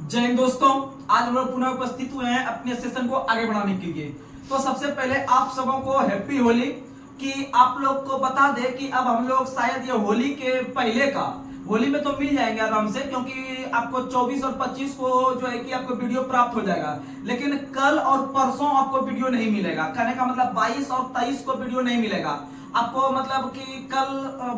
जय हिंद दोस्तों, आज हम लोग पुनः उपस्थित हुए हैं अपने सेशन को आगे बढ़ाने के लिए। तो सबसे पहले आप सबों को हैप्पी होली कि आप लोग को बता दें कि अब हम लोग शायद ये होली के पहले का होली में तो मिल जाएंगे आराम से, क्योंकि आपको 24 और 25 को जो है कि आपको वीडियो प्राप्त हो जाएगा। लेकिन कल और परसों आपको वीडियो नहीं मिलेगा। कहने का मतलब 22 और 23 को वीडियो नहीं मिलेगा आपको, मतलब कि कल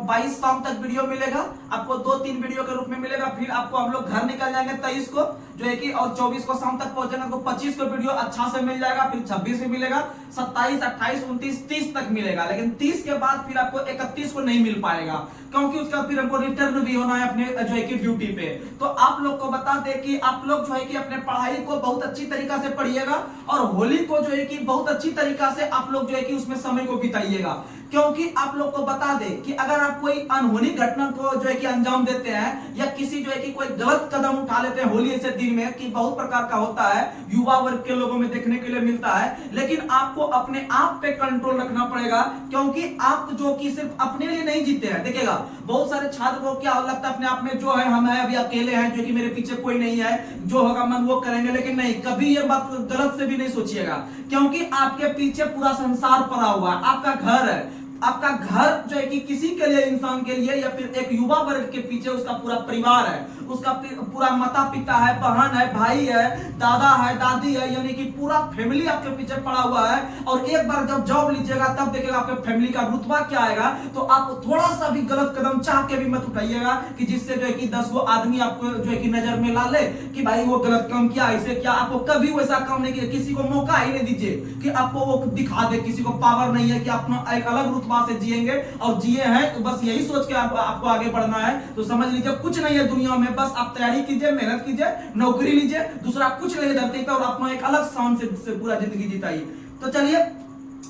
22 शाम तक वीडियो मिलेगा आपको, 2-3 वीडियो के रूप में मिलेगा। फिर आपको हम लोग घर निकल जाएंगे 23 को जो है कि, और 24 को शाम तक पहुंचेंगे तो 25 को वीडियो अच्छा से मिल जाएगा। फिर 26 में मिलेगा, 27, 28, 29, 30 तक मिलेगा। लेकिन 30 के बाद फिर आपको 31 को नहीं मिल पाएगा, क्योंकि उसका फिर हमको रिटर्न भी होना है अपने जो है कि ड्यूटी पे। तो आप लोग को बता दें कि आप लोग जो है कि अपने पढ़ाई को बहुत अच्छी तरीका से पढ़िएगा और होली को जो है कि बहुत अच्छी तरीका से आप लोग जो है कि उसमें समय को बिताइएगा। क्योंकि आप लोग को बता दें कि अगर आप कोई अनहोनी घटना को जो है कि अंजाम देते हैं या किसी जो है कि कोई गलत कदम उठा लेते हैं होली ऐसे दिन में, कि बहुत प्रकार का होता है, युवा वर्ग के लोगों में देखने के लिए मिलता है। लेकिन आपको अपने आप पे कंट्रोल रखना पड़ेगा, क्योंकि आप जो कि सिर्फ अपने लिए नहीं जीते हैं। देखिएगा, बहुत सारे छात्र को क्या लगता है अपने आप में जो है हम है अभी अकेले हैं, जो कि मेरे पीछे कोई नहीं है, जो होगा मन वो करेंगे। लेकिन नहीं, कभी ये बात गलत से भी नहीं सोचिएगा, क्योंकि आपके पीछे पूरा संसार पड़ा हुआ है, आपका घर है। आपका घर जो है कि किसी के लिए, इंसान के लिए, या फिर एक युवा वर्ग के पीछे उसका पूरा परिवार है, उसका पूरा माता पिता है, बहन है, भाई है, दादा है, दादी है, यानी कि पूरा फैमिली आपके पीछे पड़ा हुआ है। और एक बार जब जॉब लीजिएगा तब देखिएगा आपके फैमिली का रुतबा क्या आएगा। तो आप थोड़ा सा भी गलत कदम चाह के भी मत उठाइएगा कि जिससे जो है कि 10 गो आदमी आपको जो है कि नजर में ला ले कि भाई वो गलत काम किया, ऐसे क्या। आपको कभी वैसा काम नहीं किया, किसी को मौका ही नहीं दीजिए कि आपको वो दिखा दे। किसी को पावर नहीं है कि अपना एक अलग रुतबा से जिएंगे, और जिए हैं तो बस यही सोच के आपको आगे बढ़ना है। तो समझ लीजिए कुछ नहीं है दुनिया में, बस आप तैयारी कीजिए, मेहनत कीजिए, नौकरी लीजिए, दूसरा कुछ नहीं धरती पे, और अपना एक अलग शान से पूरा जिंदगी जिताइए। तो चलिए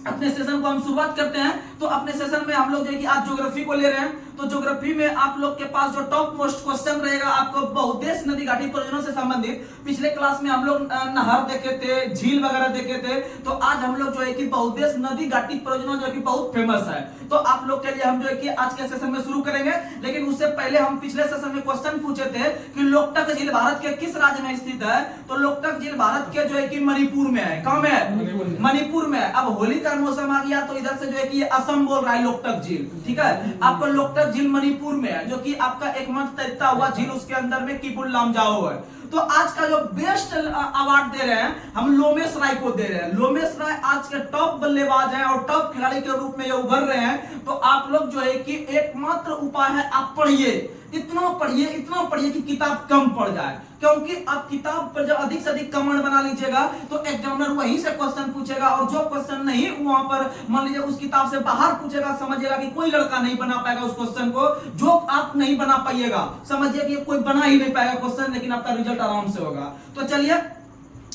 अपने सेशन को हम शुरुआत करते हैं। तो अपने सेशन में हम लोग जो है कि आज ज्योग्राफी को ले रहे हैं। तो ज्योग्राफी में आप लोग के पास जो टॉप मोस्ट क्वेश्चन रहेगा आपको बहुउद्देश्य नदी घाटी परियोजना से संबंधित। पिछले क्लास में हम लोग नहर देखे थे, झील वगैरह देखे थे। तो आज हम लोग जो है कि बहुउद्देश्य नदी घाटी परियोजना जो है कि बहुत फेमस है, तो आप लोग के लिए हम जो है कि आज के सेशन में शुरू करेंगे। लेकिन उससे पहले हम पिछले सेशन में क्वेश्चन पूछे थे कि लोकटक झील भारत के किस राज्य में स्थित है। तो लोकटक झील भारत के जो है कि मणिपुर में है। कहां में है? मणिपुर में। अब होली का मौसम आ गया तो इधर से जो है कि असम बोल रहा है लोकटक झील, ठीक है। आपको लोकटक झील मणिपुर में है, जो कि आपका एकमात्र तैरता हुआ झील उसके अंदर में किपुल लामजाओ है। तो आज का जो बेस्ट अवार्ड दे रहे हैं हम लोमेश राय को दे रहे हैं। लोमेश राय आज के टॉप बल्लेबाज हैं और टॉप खिलाड़ी के रूप में ये उभर रहे हैं। तो आप लोग जो है कि एकमात्र उपाय है, आप पढ़िए, इतना पढ़िए कि किताब कम पड़ जाए। क्योंकि आप किताब पर जब अधिक से अधिक कमेंट बना लीजिएगा तो एग्जामिनर वहीं से क्वेश्चन पूछेगा, और जो क्वेश्चन नहीं वहां पर मान लीजिए उस किताब से बाहर पूछेगा, समझिएगा कि कोई लड़का नहीं बना पाएगा उस क्वेश्चन को। जो आप नहीं बना पाइएगा समझिए कि कोई बना ही नहीं पाएगा क्वेश्चन, लेकिन आपका रिजल्ट आराम से होगा। तो चलिए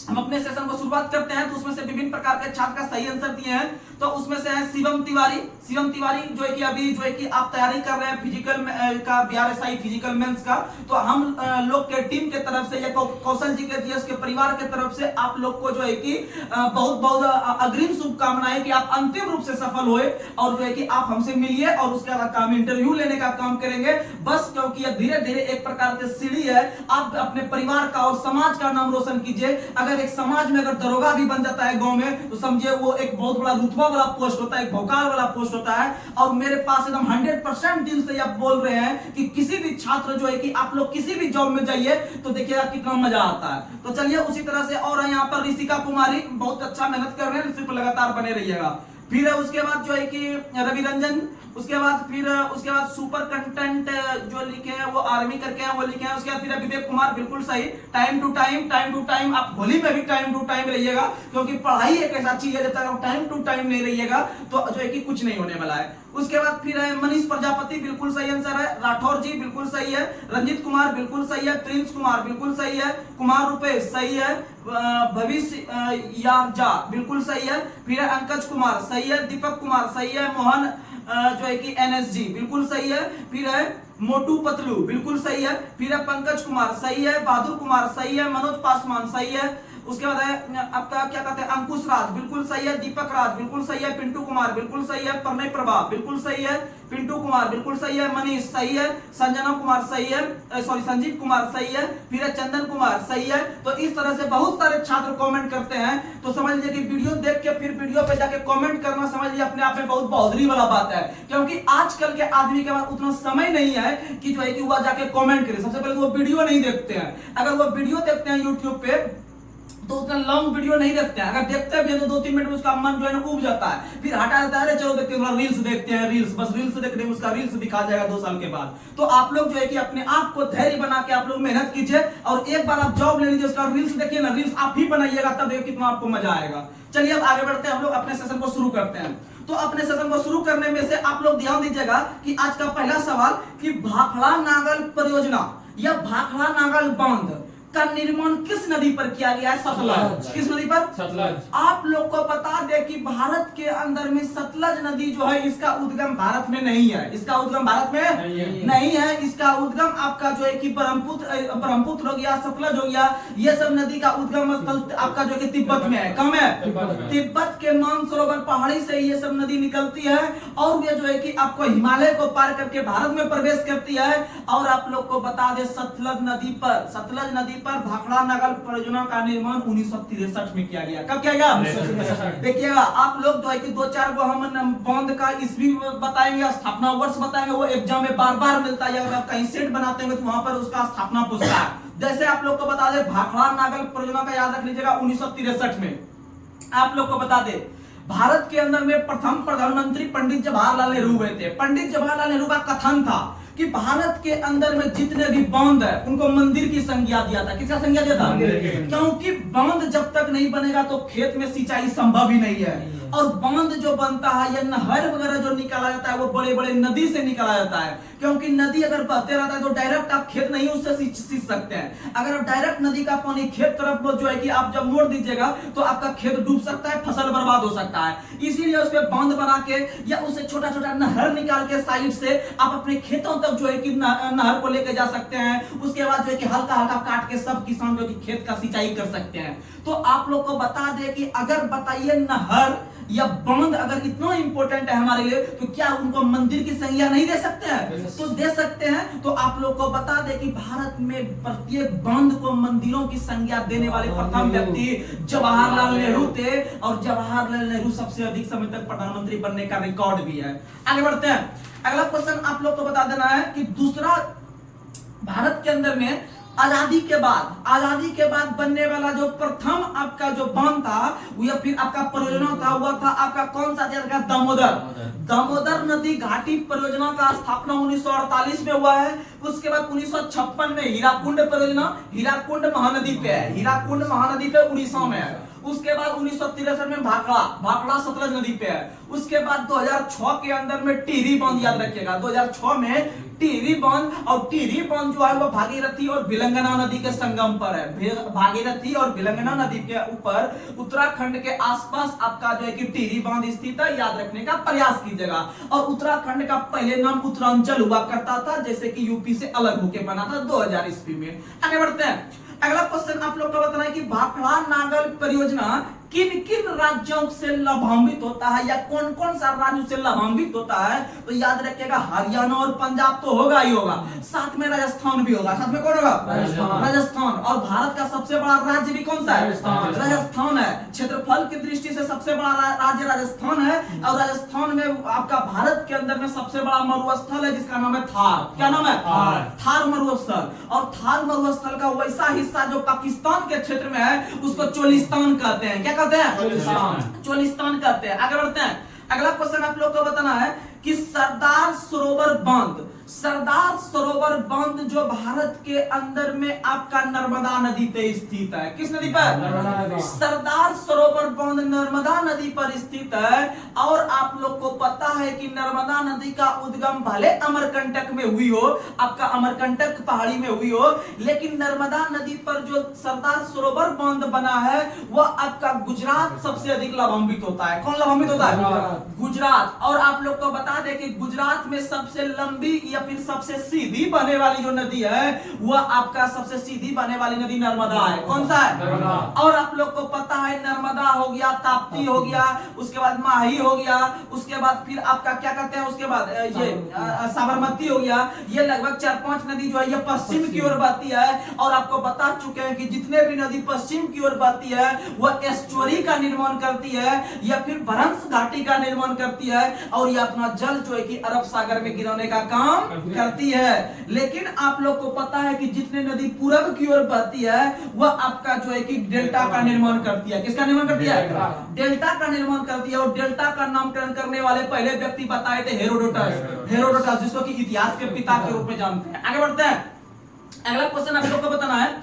हम अपने सेशन को शुरुआत करते हैं। तो उसमें से विभिन्न प्रकार के छात्र का सही आंसर दिए हैं। तो उसमें से है शिवम तिवारी। शिवम तिवारी जो है कि अभी जो है कि आप तैयारी कर रहे हैं फिजिकल का, BRSI फिजिकल मेंस का। तो हम लोग के टीम के तरफ से या कौशल जी के जीएस के परिवार के तरफ से आप लोग को जो है कि बहुत बहुत अग्रिम शुभकामनाएं कि आप अंतिम रूप से सफल हुए, और जो है कि आप हमसे मिलिए और उसके बाद काम इंटरव्यू लेने का काम करेंगे बस। क्योंकि यह धीरे धीरे एक प्रकार की सीढ़ी है, आप अपने परिवार का और समाज का नाम रोशन कीजिए। अगर एक समाज में अगर दरोगा भी बन जाता है गांव में, तो समझिए वो एक बहुत बड़ा रुतबा वाला पोस्ट होता है, एक भौकाल वाला पोस्ट होता है। और मेरे पास एकदम 100% दिल से आप बोल रहे हैं कि किसी भी छात्र जो है कि आप लोग किसी भी जॉब में जाइए तो देखिएगा कितना मजा आता है। तो चलिए उसी तरह से, और यहाँ पर ऋषिका कुमारी बहुत अच्छा मेहनत कर रहे हैं, सिर्फ लगातार बने रहिएगा। फिर उसके बाद जो है कि रवि रंजन, उसके बाद सुपर कंटेंट जो लिखे हैं वो आर्मी करके हैं, वो लिखे हैं। उसके बाद फिर विवेक कुमार, बिल्कुल सही, टाइम टू टाइम। आप होली में भी टाइम टू टाइम रहिएगा, क्योंकि पढ़ाई एक ऐसा चीज है जब तक आप टाइम टू टाइम नहीं रहिएगा तो जो है कि कुछ नहीं होने वाला है। उसके बाद फिर है मनीष प्रजापति, बिल्कुल सही आंसर है। राठौर जी बिल्कुल सही है। रंजित कुमार बिल्कुल सही है। प्रिंस कुमार बिल्कुल सही है। कुमार रुपेश सही है। भविष्य याजा बिल्कुल सही है। फिर अंकज कुमार सही है। दीपक कुमार सही है। मोहन जो है कि NSG बिल्कुल सही है। फिर है मोटू पतलू बिल्कुल सही है। फिर है पंकज कुमार सही है। बहादुर कुमार सही है। मनोज पासवान सही है। उसके बाद है आपका क्या कहते हैं अंकुश राज, बिल्कुल सही है। दीपक राज बिल्कुल सही है। पिंटू कुमार बिल्कुल सही है। प्रणय प्रभा बिल्कुल सही है। पिंटू कुमार बिल्कुल सही है। मनीष सही है। संजना कुमार सही है, सॉरी संजीव कुमार सही है। फिर चंदन कुमार सही है। तो इस तरह से बहुत सारे छात्र कमेंट करते हैं। तो समझ लीजिए कि वीडियो देख के फिर वीडियो पे जाके कमेंट करना समझ लीजिए अपने आप में बहुत बहादुरी वाला बात है, क्योंकि आजकल के आदमी के पास उतना समय नहीं है कि जो है कि वह जाके कमेंट करे। सबसे पहले वो वीडियो नहीं देखते हैं। अगर वो वीडियो देखते हैं यूट्यूब पे तो उतना लॉन्ग वीडियो नहीं देखते हैं। अगर देखते भी हैं तो 2-3 मिनट में उसका मन जो है ना उब जाता है, फिर हटा देता है, चलो देखते हैं रील्स देखते हैं, रील्स बस रील्स देखने में उसका रील्स दिखा जाएगा 2 साल के बाद। तो आप लोग जो है कि अपने आप को धैर्य बना के आप लोग मेहनत कीजिए और एक बार आप जॉब ले लीजिए, उसका रील्स देखिए ना, रील्स आप ही बनाइएगा, तब देखिए कितना आपको मजा आएगा। चलिए अब आगे बढ़ते हैं, हम लोग अपने सेशन को शुरू करते हैं। तो अपने सेशन को शुरू करने में से आप लोग ध्यान दीजिएगा कि आज का पहला सवाल कि भाखड़ा नागल परियोजना या भाखड़ा नागल बांध का निर्माण किस नदी पर किया गया है? सतलज। किस नदी पर? सतलज। आप लोग को बता दे कि भारत के अंदर में सतलज नदी जो है इसका उद्गम भारत में नहीं है। इसका उद्गम भारत में नहीं है। इसका उद्गम आपका जो है कि ब्रह्मपुत्र हो गया, सतलज हो गया, ये सब नदी का उद्गम स्थल आपका जो है तिब्बत में है। कम है? तिब्बत के मानसरोवर पहाड़ी से ये सब नदी निकलती है और ये जो है कि आपको हिमालय को पार करके भारत में प्रवेश करती है। और आप लोग को बता दे सतलज नदी पर भाखड़ा नागल परियोजना का निर्माण 1963 में किया गया। कब किया गया? देखिएगा आप लोग जो है कि 2-4 गो हम बांध का ईस्वी बताएंगे, स्थापना वर्ष बताएंगे, वो एग्जाम में बार-बार मिलता है। अगर आप कहीं सेट बनाते हैं तो वहां पर उसका स्थापना पूछता है। जैसे आप लोग को बता दे भाखड़ा नागल परियोजना का याद रख लीजिएगा 1963 में। आप लोग को बता दे भारत के अंदर में प्रथम प्रधानमंत्री पंडित जवाहरलाल नेहरू हुए थे। पंडित जवाहरलाल नेहरू का कथन था कि भारत के अंदर में जितने भी बांध है उनको मंदिर की संज्ञा दिया था। किसका संज्ञा दिया था? क्योंकि बांध जब तक नहीं बनेगा तो खेत में सिंचाई संभव ही नहीं है। और बांध जो बनता है या नहर वगैरह जो निकाला जाता है वो बड़े बड़े नदी से निकाला जाता है, क्योंकि नदी अगर बहते रहता है तो डायरेक्ट आप खेत नहीं उससे सींच सकते हैं। अगर आप डायरेक्ट नदी का पानी खेत तरफ जो है कि आप जब मोड़ दीजिएगा तो आपका खेत डूब सकता है, फसल बर्बाद हो सकता है। इसीलिए उस पर बांध बना के या उसे छोटा छोटा नहर निकाल के साइड से आप अपने खेतों तक जो है कि नहर को लेके जा सकते हैं। उसके बाद जो है कि हल्का हल्का काट के सब किसान जो कि खेत का सिंचाई कर सकते हैं। तो आप लोग को बता दे कि अगर बताइए नहर या बांध अगर इतना इंपॉर्टेंट है हमारे लिए तो क्या उनको मंदिर की संज्ञा नहीं दे सकते हैं? तो दे सकते हैं। तो आप लोग को बता दे कि भारत में प्रत्येक बांध को मंदिरों की संज्ञा देने वाले प्रथम व्यक्ति जवाहरलाल नेहरू थे। और जवाहरलाल नेहरू सबसे अधिक समय तक प्रधानमंत्री बनने का रिकॉर्ड भी है। आगे बढ़ते हैं। अगला क्वेश्चन आप लोग को बता देना है कि दूसरा भारत के अंदर में आजादी के बाद बनने वाला जो प्रथम आपका जो बांध था या फिर आपका परियोजना था हुआ था आपका कौन सा? दामोदर नदी घाटी परियोजना का स्थापना 1948 में हुआ है। उसके बाद 1956 में हीराकुंड परियोजना, हीराकुंड महानदी पे है, हीराकुंड महानदी पे उड़ीसा में है। उसके बाद 1963 में भाखड़ा सतलज नदी पे है। उसके बाद 2006 के अंदर में टिहरी बांध, याद रखिएगा 2006 में टिहरी बांध। और टिहरी बांध जो है वो भागीरथी और भिलंगना नदी के संगम पर है। भागीरथी और भिलंगना नदी के ऊपर उत्तराखंड के आसपास आपका जो है कि टिहरी बांध स्थित है, याद रखने का प्रयास कीजिएगा। और उत्तराखंड का पहले नाम उत्तरांचल हुआ करता था, जैसे कि यूपी से अलग होकर बना था 2000 ईस्वी में। आगे बढ़ते हैं। अगला क्वेश्चन आप लोग को बताना है कि भाखड़ा नागल परियोजना किन किन राज्यों से लाभान्वित होता है या कौन कौन सा राज्य से लाभान्वित होता है? तो याद रखिएगा हरियाणा और पंजाब तो होगा ही होगा, साथ में राजस्थान भी होगा। साथ में कौन होगा? राजस्थान। और भारत का सबसे बड़ा राज्य भी कौन सा है? राजस्थान है। क्षेत्रफल की दृष्टि से सबसे बड़ा राज्य राजस्थान है। और राजस्थान में आपका भारत के अंदर में सबसे बड़ा मरुस्थल है जिसका नाम है थार। क्या नाम है? थार मरुस्थल। और थार मरुस्थल का वैसा हिस्सा जो पाकिस्तान के क्षेत्र में है उसको चोलिस्तान कहते हैं। क्या कहते हैं? चोलिस्तान कहते हैं। आगे बढ़ते हैं। अगला क्वेश्चन आप लोग को बताना है कि सरदार सरोवर बांध जो भारत के अंदर में आपका नर्मदा नदी पे स्थित है। किस नदी पर? सरदार सरोवर बांध नर्मदा नदी पर स्थित है। और आप लोग को पता है कि नर्मदा नदी का उद्गम भले अमरकंटक में हुई हो, आपका अमरकंटक पहाड़ी में हुई हो, लेकिन नर्मदा नदी पर जो सरदार सरोवर बांध बना है वह आपका गुजरात सबसे अधिक लाभान्वित होता है। कौन लाभान्वित होता है? गुजरात। और आप लोग को बता दें कि गुजरात में सबसे लंबी या फिर सबसे सीधी बहने वाली जो नदी है वह आपका सबसे सीधी बहने वाली नदी नर्मदा है। कौन सा है? और आप लोग को पता है नर्मदा हो गया, ताप्ती हो गया, उसके बाद माही हो गया, उसके बाद फिर आपका क्या कहते हैं, उसके बाद ये साबरमती हो गया। ये लगभग 4-5 नदी जो है ये पश्चिम की ओर बहती है। और आपको बता चुके हैं कि जितने भी नदी पश्चिम की ओर बहती है वह एस्चुअरी का निर्माण करती है या फिर भ्रंश घाटी का निर्माण करती है और ये अपना जल जो है कि अरब सागर में गिराने का काम करती है। लेकिन आप लोग को पता है कि जितने नदी पूरब की ओर बहती है वह आपका जो है कि डेल्टा का निर्माण करती है। किसका निर्माण करती है? डेल्टा का निर्माण करती है। और डेल्टा का नामकरण करने वाले पहले व्यक्ति बताए थे हेरोडोटस, जिसको कि इतिहास के पिता के रूप में जानते हैं। आगे बढ़ते हैं, अगला क्वेश्चन आप लोग को बताना है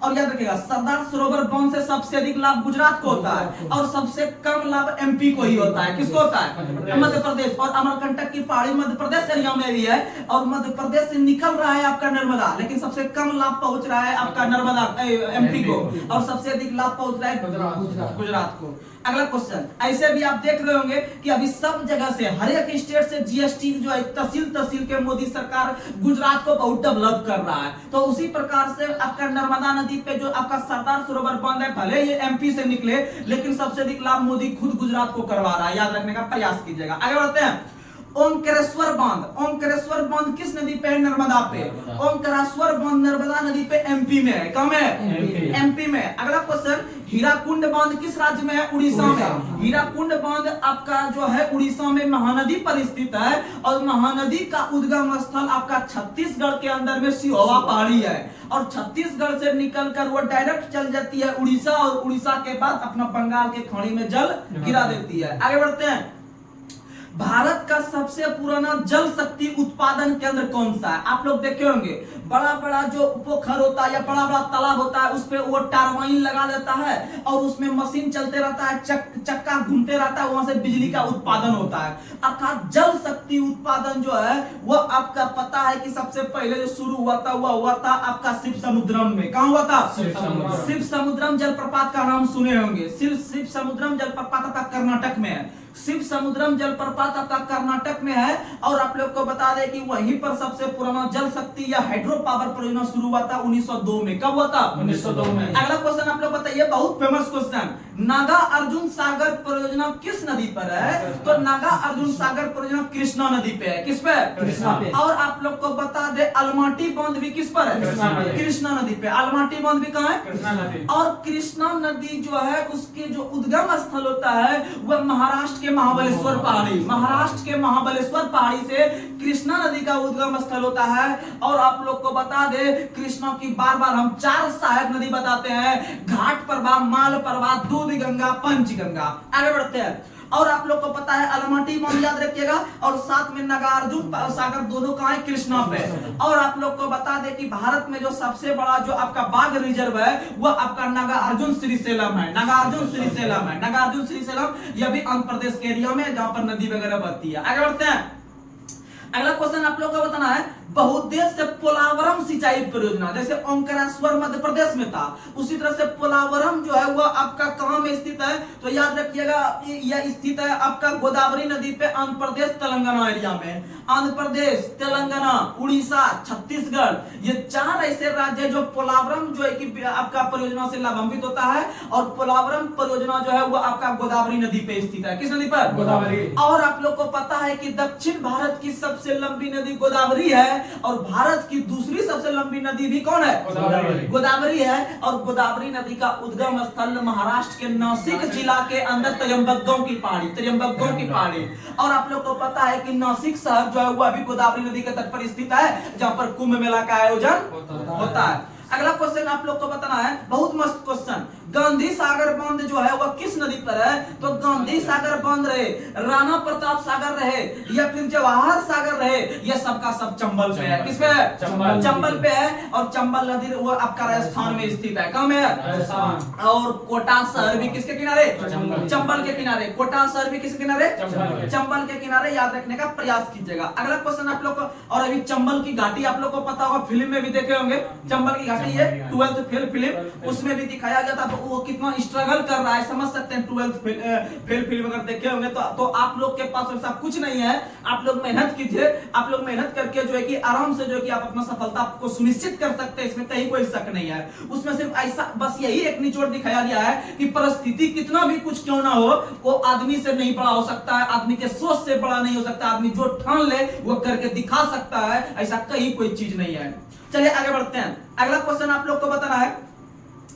और याद रखिएगा सरदार सरोवर बांध से सबसे अधिक लाभ गुजरात को होता है और सबसे कम लाभ एमपी को ही होता है। किसको होता है? मध्य प्रदेश। और अमरकंटक की पहाड़ी मध्य प्रदेश एरिया में भी है और मध्य प्रदेश से निकल रहा है आपका नर्मदा, लेकिन सबसे कम लाभ पहुंच रहा है आपका नर्मदा एमपी को और सबसे अधिक लाभ पहुंच रहा है गुजरात को। अगला क्वेश्चन, ऐसे भी आप देख रहे होंगे कि अभी सब जगह से हर एक स्टेट से जीएसटी जो है तहसील के मोदी सरकार गुजरात को बहुत डेवलप कर रहा है। तो उसी प्रकार से आपका नर्मदा नदी पे जो आपका सरदार सरोवर बांध है, भले ये एमपी से निकले लेकिन सबसे अधिक लाभ मोदी खुद गुजरात को करवा रहा है। याद रखने का प्रयास कीजिएगा। आगे बढ़ते हैं, ओंकारेश्वर बांध किस नदी पे है? नर्मदा पे। ओंकारेश्वर बांध नर्मदा नदी पे एमपी में है। कम है? एमपी में। अगला क्वेश्चन, हीराकुंड बांध किस राज्य में है? उड़ीसा में। हीराकुंड बांध आपका जो है उड़ीसा में महानदी पर स्थित है और महानदी का उद्गम स्थल आपका छत्तीसगढ़ के अंदर में सिहोवा पहाड़ी है और छत्तीसगढ़ से निकलकर वो डायरेक्ट चल जाती है उड़ीसा और उड़ीसा के बाद अपना बंगाल के खाड़ी में जल गिरा देती है। आगे बढ़ते हैं, भारत का सबसे पुराना जल शक्ति उत्पादन केंद्र कौन सा है? आप लोग देखे होंगे बड़ा बड़ा जो पोखर होता है या बड़ा बड़ा तालाब होता है उस पे वो टरबाइन लगा देता है और उसमें मशीन चलते रहता है, चक्का घूमते रहता है, वहां से बिजली का उत्पादन होता है। अर्थात जल शक्ति उत्पादन जो है वो आपका पता है कि सबसे पहले जो शुरू हुआ था आपका शिव समुद्रम में। कहां हुआ था? शिव समुद्रम जलप्रपात का नाम सुने होंगे। शिव समुद्रम जलप्रपात आपका कर्नाटक में है। शिव समुद्रम जलप्रपात आपका कर्नाटक में है और आप लोग को बता दें कि वहीं पर सबसे पुराना जल शक्ति या हाइड्रो पावर परियोजना शुरू हुआ था 1902 में। कब हुआ था? 1902 में। अगला क्वेश्चन आप लोग बताइए, बहुत फेमस क्वेश्चन, नागा अर्जुन सागर परियोजना किस नदी पर है? तो नागा अर्जुन सागर परियोजना कृष्णा नदी पे है। किस पे? कृष्णा पे। और आप लोग को बता दे अलमाटी बांध भी किस पर है? कृष्णा नदी पे। अलमाटी बांध भी कहां है? कृष्णा नदी। और कृष्णा नदी जो है उसके जो उद्गम स्थल होता है वह महाराष्ट्र के महाबलेश्वर पहाड़ी से कृष्णा नदी का उद्गम स्थल होता है। और आप लोग को बता दे कृष्णा की बार बार हम 4 सहायक नदी बताते हैं, घाट प्रभा, माल प्रभा, दूध गंगा, पंचगंगा। आगे बढ़ते हैं, और आप लोग को पता है अलमाटी बांध याद रखिएगा और साथ में नागार्जुन सागर दोनों कहां है? कृष्णा पे। और आप लोग को बता दे कि भारत में जो सबसे बड़ा जो आपका बाघ रिजर्व है वह आपका नागार्जुन श्रीशैलम है। नागार्जुन श्रीशैलम यह भी आंध्र प्रदेश के एरिया में जहां पर नदी वगैरह बहती है। आगे बढ़ते हैं, अगला क्वेश्चन आप लोग को बताना है, बहुउद्देश्य पोलावरम सिंचाई परियोजना जैसे ओंकारेश्वर मध्य प्रदेश में था उसी तरह से पोलावरम जो है वह आपका कहां में स्थित है? तो याद रखिएगा यह स्थित है आपका गोदावरी नदी पे, आंध्र प्रदेश तेलंगाना एरिया में। आंध्र प्रदेश, तेलंगाना, उड़ीसा, छत्तीसगढ़, ये 4 ऐसे राज्य है जो पोलावरम जो है कि आपका परियोजना से लाभान्वित होता है। और पोलावरम परियोजना जो है वो आपका गोदावरी नदी पे स्थित है। किस नदी पर? गोदावरी। और आप लोग को पता है कि दक्षिण भारत की सबसे लंबी नदी गोदावरी है और भारत की दूसरी सबसे लंबी नदी भी कौन है? गोदावरी है। और गोदावरी नदी का उद्गम स्थल महाराष्ट्र के नासिक जिला के अंदर त्र्यंबकगांव की पहाड़ी। और आप लोग को पता है कि नासिक शहर जो है वो अभी गोदावरी नदी के तट पर स्थित है जहां पर कुंभ मेला का आयोजन होता है। अगला क्वेश्चन आप लोग को बताना है, बहुत मस्त क्वेश्चन, गांधी सागर बांध जो है वह किस नदी पर है? तो गांधी सागर बांध रहे, राणा प्रताप सागर रहे या फिर जवाहर सागर रहे, यह सबका सब चंबल पे है। किस पे है? चंबल पे है। और चंबल नदी वो आपका राजस्थान में स्थित है। कहाँ में है? राजस्थान। और कोटा शहर भी किसके किनारे? चंबल के किनारे। कोटा शहर भी किसके किनारे? चंबल के किनारे। याद रखने का प्रयास कीजिएगा। अगला क्वेश्चन आप लोग को, और अभी चंबल की घाटी आप लोग को पता होगा, फिल्म में भी देखे होंगे चंबल की घाटी है 12th फेल फिल्म, उसमें भी दिखाया गया था वो कितना स्ट्रगल कर रहा है, समझ सकते हैं फेल फिल्म अगर देखे होंगे तो आप लोग के पास ऐसा कुछ नहीं है। आप लोग मेहनत कीजिए, आप लोग मेहनत करके जो है कि आराम से जो है कि आप अपना सफलता को सुनिश्चित कर सकते हैं, इसमें कहीं कोई शक नहीं है। उसमें सिर्फ ऐसा बस यही एक निचोड़ दिखाया गया है कि परिस्थिति कितना भी कुछ क्यों ना हो, वो आदमी से नहीं बड़ा हो सकता है, आदमी के सोच से बड़ा नहीं हो सकता। आदमी जो ठान ले वो करके दिखा सकता है, ऐसा कहीं कोई चीज नहीं है। चलिए आगे बढ़ते हैं। अगला क्वेश्चन आप लोग को बताना है।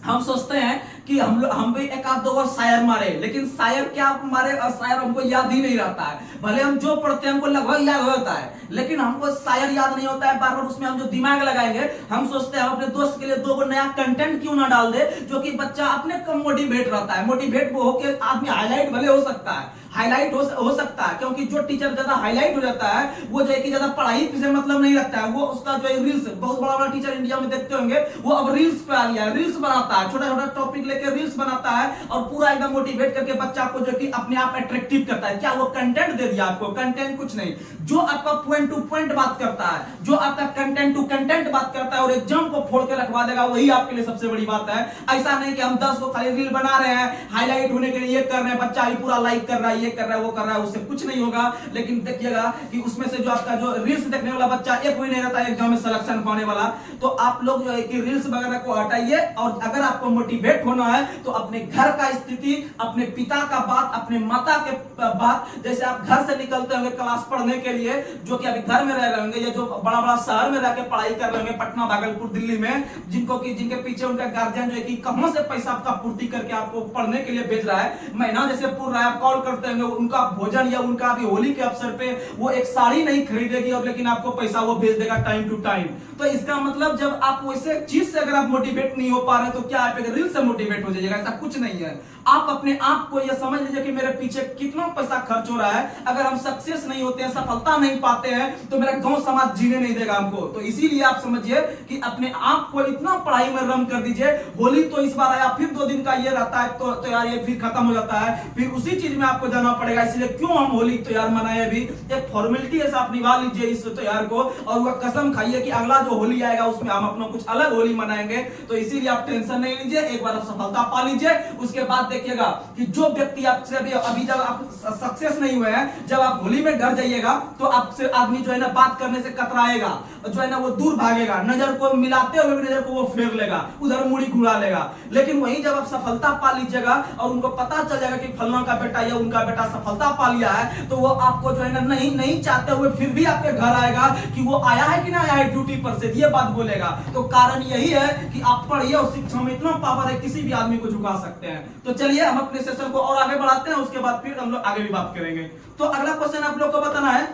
हम सोचते हैं कि हम भी एक आध दो बार शायर मारे, लेकिन शायर क्या मारे, शायर हमको याद ही नहीं रहता है। भले हम जो पढ़ते हैं हमको लगभग याद होता है, लेकिन हमको शायर याद नहीं होता है। बार बार उसमें हम जो दिमाग लगाएंगे, हम सोचते हैं हम अपने दोस्त के लिए दो नया कंटेंट क्यों ना डाल दे, जो कि बच्चा अपने कम मोटिवेट रहता है। मोटिवेट वो होकर आदमी हाईलाइट भले हो सकता है, हाईलाइट हो सकता है, क्योंकि जो टीचर ज्यादा हाईलाइट हो जाता है वो जो है कि ज्यादा पढ़ाई से मतलब नहीं रखता है। वो उसका जो है रील्स, बहुत बड़ा बड़ा टीचर इंडिया में देखते होंगे, वो अब रील्स पे आ गया है, रील्स बनाता है, छोटा छोटा टॉपिक लेके रील्स बनाता है और पूरा एकदम मोटिवेट करके बच्चा को जो कि अपने आप अट्रैक्टिव करता है। क्या वो कंटेंट दे दिया आपको? कंटेंट कुछ नहीं। जो आपका पॉइंट टू पॉइंट बात करता है, जो आपका कंटेंट टू कंटेंट बात करता है और एग्जाम को फोड़ के रखवा देगा, वही आपके लिए सबसे बड़ी बात है। ऐसा नहीं कि हम 10 को खाली रील बना रहे हैं, हाईलाइट होने के लिए ये कर रहे हैं, बच्चा भी पूरा लाइक कर रहा है, ये कर रहा है, वो कर रहा है, उससे कुछ नहीं होगा। लेकिन देखिएगा कि उसमें से जो आपका जो रील्स देखने वाला बच्चा एक भी नहीं रहता है एग्जाम में सिलेक्शन पाने वाला। तो आप लोग जो है कि रील्स वगैरह को हटाइए, और अगर आपको मोटिवेट होना है तो अपने घर का स्थिति, अपने पिता का बात, अपने माता के बात, जैसे आप घर से निकलते होंगे क्लास पढ़ने के लिए, जो कि अभी घर में रह रहे होंगे या जो बड़ा बड़ा शहर में रह के पढ़ाई कर रहे होंगे, पटना, भागलपुर, दिल्ली में, जिनके पीछे उनका गार्जियन जो है कि कहां से पैसा आपका पूर्ति करके आपको पढ़ने के लिए भेज रहा है, महीना जैसे पूरा रहा है, आप कॉल करते होंगे, उनका भोजन या उनका अभी होली के अवसर पे वो एक साड़ी नहीं खरीदेगी और लेकिन आपको पैसा वो भेज देगा टाइम टू टाइम। तो इसका मतलब जब आप वैसे चीज से अगर आप मोटिवेट नहीं हो पा रहे तो क्या आप एक रील से मोटिवेट हो जाइएगा? ऐसा कुछ नहीं है। आप अपने आप को यह समझ लीजिए कि मेरे पीछे कितना पैसा खर्च हो रहा है, अगर हम सक्सेस नहीं होते हैं, सफलता नहीं पाते हैं, तो मेरा गांव समाज जीने नहीं देगा हमको। तो इसीलिए आप समझिए कि अपने आप को इतना पढ़ाई में रम कर दीजिए। होली तो इस बार आया, फिर 2 दिन का ये रहता है, तो यार ये फिर खत्म हो जाता है, फिर उसी चीज में आपको जाना पड़ेगा। इसलिए क्यों हम होली त्योहार मनाए, अभी एक फॉर्मेलिटी ऐसा आप निभा लीजिए इस त्योहार को, और वह कसम खाइए कि अगला जो होली आएगा उसमें हम अपना कुछ अलग होली मनाएंगे। तो इसीलिए आप टेंशन नहीं लीजिए, एक बार आप सफलता पा लीजिए, उसके बाद देखिएगा कि जो व्यक्ति आपसे अभी जब आप सक्सेस नहीं हुए हैं, जब आप होली में घर जाइएगा तो आपसे आदमी जो है ना बात करने से कतराएगा, जो है ना वो दूर भागेगा, नजर को मिलाते हुए नजर को वो फेर लेगा, उधर मुड़ी घुरा लेगा। लेकिन वहीं जब आप सफलता पा लीजिएगा और उनको पता चल जाएगा कि फलना का बेटा या उनका बेटा सफलता पा लिया है, तो वो आपको जो है ना नहीं चाहते हुए फिर भी आपके घर आएगा कि वो आया है कि ना आया है ड्यूटी पर से, ये बात बोलेगा। तो कारण यही है कि आप पढ़िए और शिक्षा में इतना पावर है, किसी भी आदमी को झुका सकते हैं। तो चलिए हम अपने सेशन को और आगे बढ़ाते हैं, उसके बाद फिर हम लोग आगे भी बात करेंगे। तो अगला क्वेश्चन आप लोग को बताना है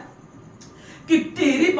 कि टिहरी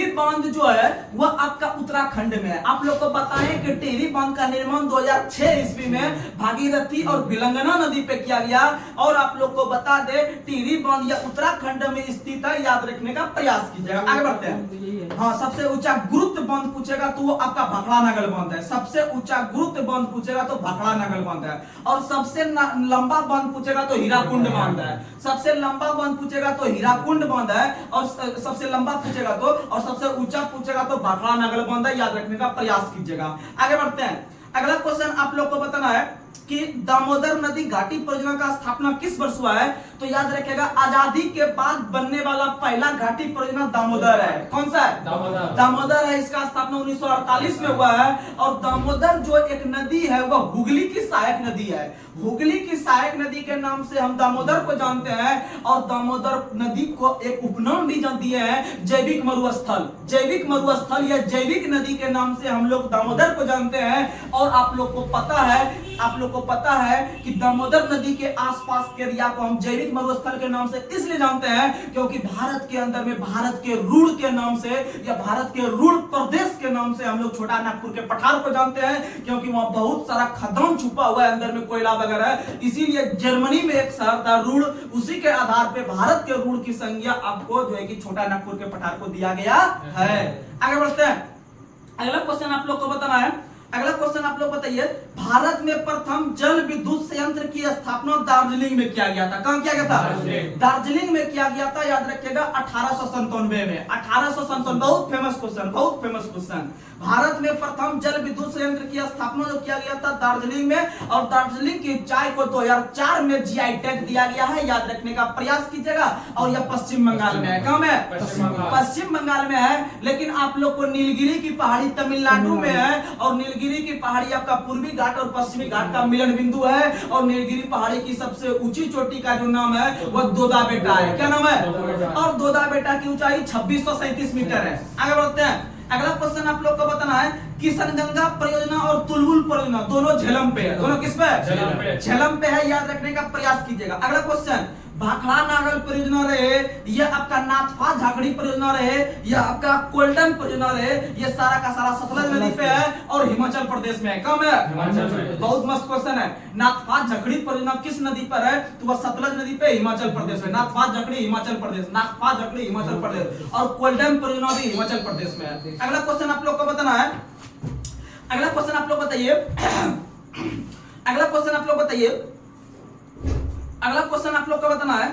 बांध जो है वह आपका उत्तराखंड में है। आप लोग को बताएं कि टिहरी बांध का निर्माण 2006 ईस्वी में भागीरथी और भिलंगना नदी पे किया गया। और आप लोग को बता दे टिहरी बांध या उत्तराखंड में स्थित है, याद रखने का प्रयास कीजिएगा। आगे बढ़ते हैं। हाँ, सबसे ऊंचा गुरुत्व बांध पूछेगा तो वो आपका भाखड़ा नागल बांध है। सबसे ऊंचा गुरुत्व बांध पूछेगा तो भाखड़ा नागल बांध है। और सबसे लंबा बांध पूछेगा तो हीराकुंड बांध है। सबसे लंबा बांध पूछेगा तो हीराकुंड बांध है, और सबसे लंबा पूछेगा तो, और सबसे ऊंचा पूछेगा तो भाखड़ा नागल बांध है। याद रखने का प्रयास कीजिएगा। आगे बढ़ते हैं। अगला क्वेश्चन आप लोग को बताना है कि दामोदर नदी घाटी परियोजना का स्थापना किस वर्ष हुआ है? तो याद रखिएगा, आजादी के बाद बनने वाला पहला घाटी परियोजना दामोदर है। कौन सा है? दामोदर है। इसका स्थापना 1948 में हुआ है। और दामोदर जो एक नदी है वह हुगली की सहायक नदी है। हुगली की सहायक नदी के नाम से हम दामोदर को जानते हैं। और दामोदर नदी को एक उपनाम भी दिए हैं, जैविक मरुस्थल। जैविक मरुस्थल या जैविक नदी के नाम से हम लोग दामोदर को जानते हैं। और आप लोग को पता है कि दामोदर नदी के आसपास के एरिया को हम जैविक मरुस्थल के नाम से इसलिए जानते हैं क्योंकि भारत के अंदर में भारत के रूड़ के नाम से या भारत के रूड़ प्रदेश के नाम से हम लोग छोटा नागपुर के पठार को जानते हैं, क्योंकि वहां बहुत सारा खदान छुपा हुआ है अंदर में, कोयला वगैरह। इसीलिए जर्मनी में एक शहर था रूड़, उसी के आधार पे भारत के रूड़ की संज्ञा आपको जो है कि छोटा नागपुर के पठार को दिया गया है। आगे बढ़ते हैं। अगला क्वेश्चन आप लोग को बताना है अगला क्वेश्चन आप लोग बताइए, भारत में प्रथम जल विद्युत संयंत्र की स्थापना दार्जिलिंग में किया गया था। कहां किया गया था? दार्जिलिंग में किया गया था। याद रखिएगा 1897 में। 1897, बहुत फेमस क्वेश्चन, बहुत फेमस क्वेश्चन। भारत में प्रथम जल विद्युत संयंत्र की स्थापना जो किया गया था दार्जिलिंग में, और दार्जिलिंग की चाय को 2004 में जीआई टैग दिया गया है। याद रखने का प्रयास कीजिएगा। और यह पश्चिम बंगाल में है। कहां में? पश्चिम बंगाल में है। लेकिन आप लोग को नीलगिरी की पहाड़ी तमिलनाडु में है, और नीलगिरी की पहाड़ी आपका पूर्वी घाट और पश्चिमी घाट का मिलन बिंदु है। और नीलगिरी पहाड़ी की सबसे ऊंची चोटी का जो नाम है वह दोदा बेटा है। क्या नाम है? और दोदा बेटा की ऊंचाई 2637 मीटर है। आगे बढ़ते हैं। अगला क्वेश्चन आप लोग को बताना है, किशनगंगा परियोजना और तुलहुल परियोजना दोनों झेलम पे है। दोनों किस पे? झेलम पे है। याद रखने का प्रयास कीजिएगा। अगला क्वेश्चन, भाखड़ा नागल परियोजना रहे, यह आपका नाथपा झाकड़ी परियोजना रहे, यह आपका कोल्डन परियोजना रहे, यह सारा का सारा सतलज नदी पे है और हिमाचल प्रदेश में है। कम है? बहुत मस्त क्वेश्चन है। नाथपा झाकड़ी परियोजना किस नदी पर है? तो वह सतलज नदी पे हिमाचल प्रदेश में। नाथपा झाकड़ी हिमाचल प्रदेश, नाथपा झाकड़ी हिमाचल प्रदेश, और कोल्डन परियोजना भी हिमाचल प्रदेश में है। अगला क्वेश्चन आप लोग को बताना है, अगला क्वेश्चन आप लोग बताइए, अगला क्वेश्चन आप लोग बताइए, अगला क्वेश्चन आप लोग को बताना है,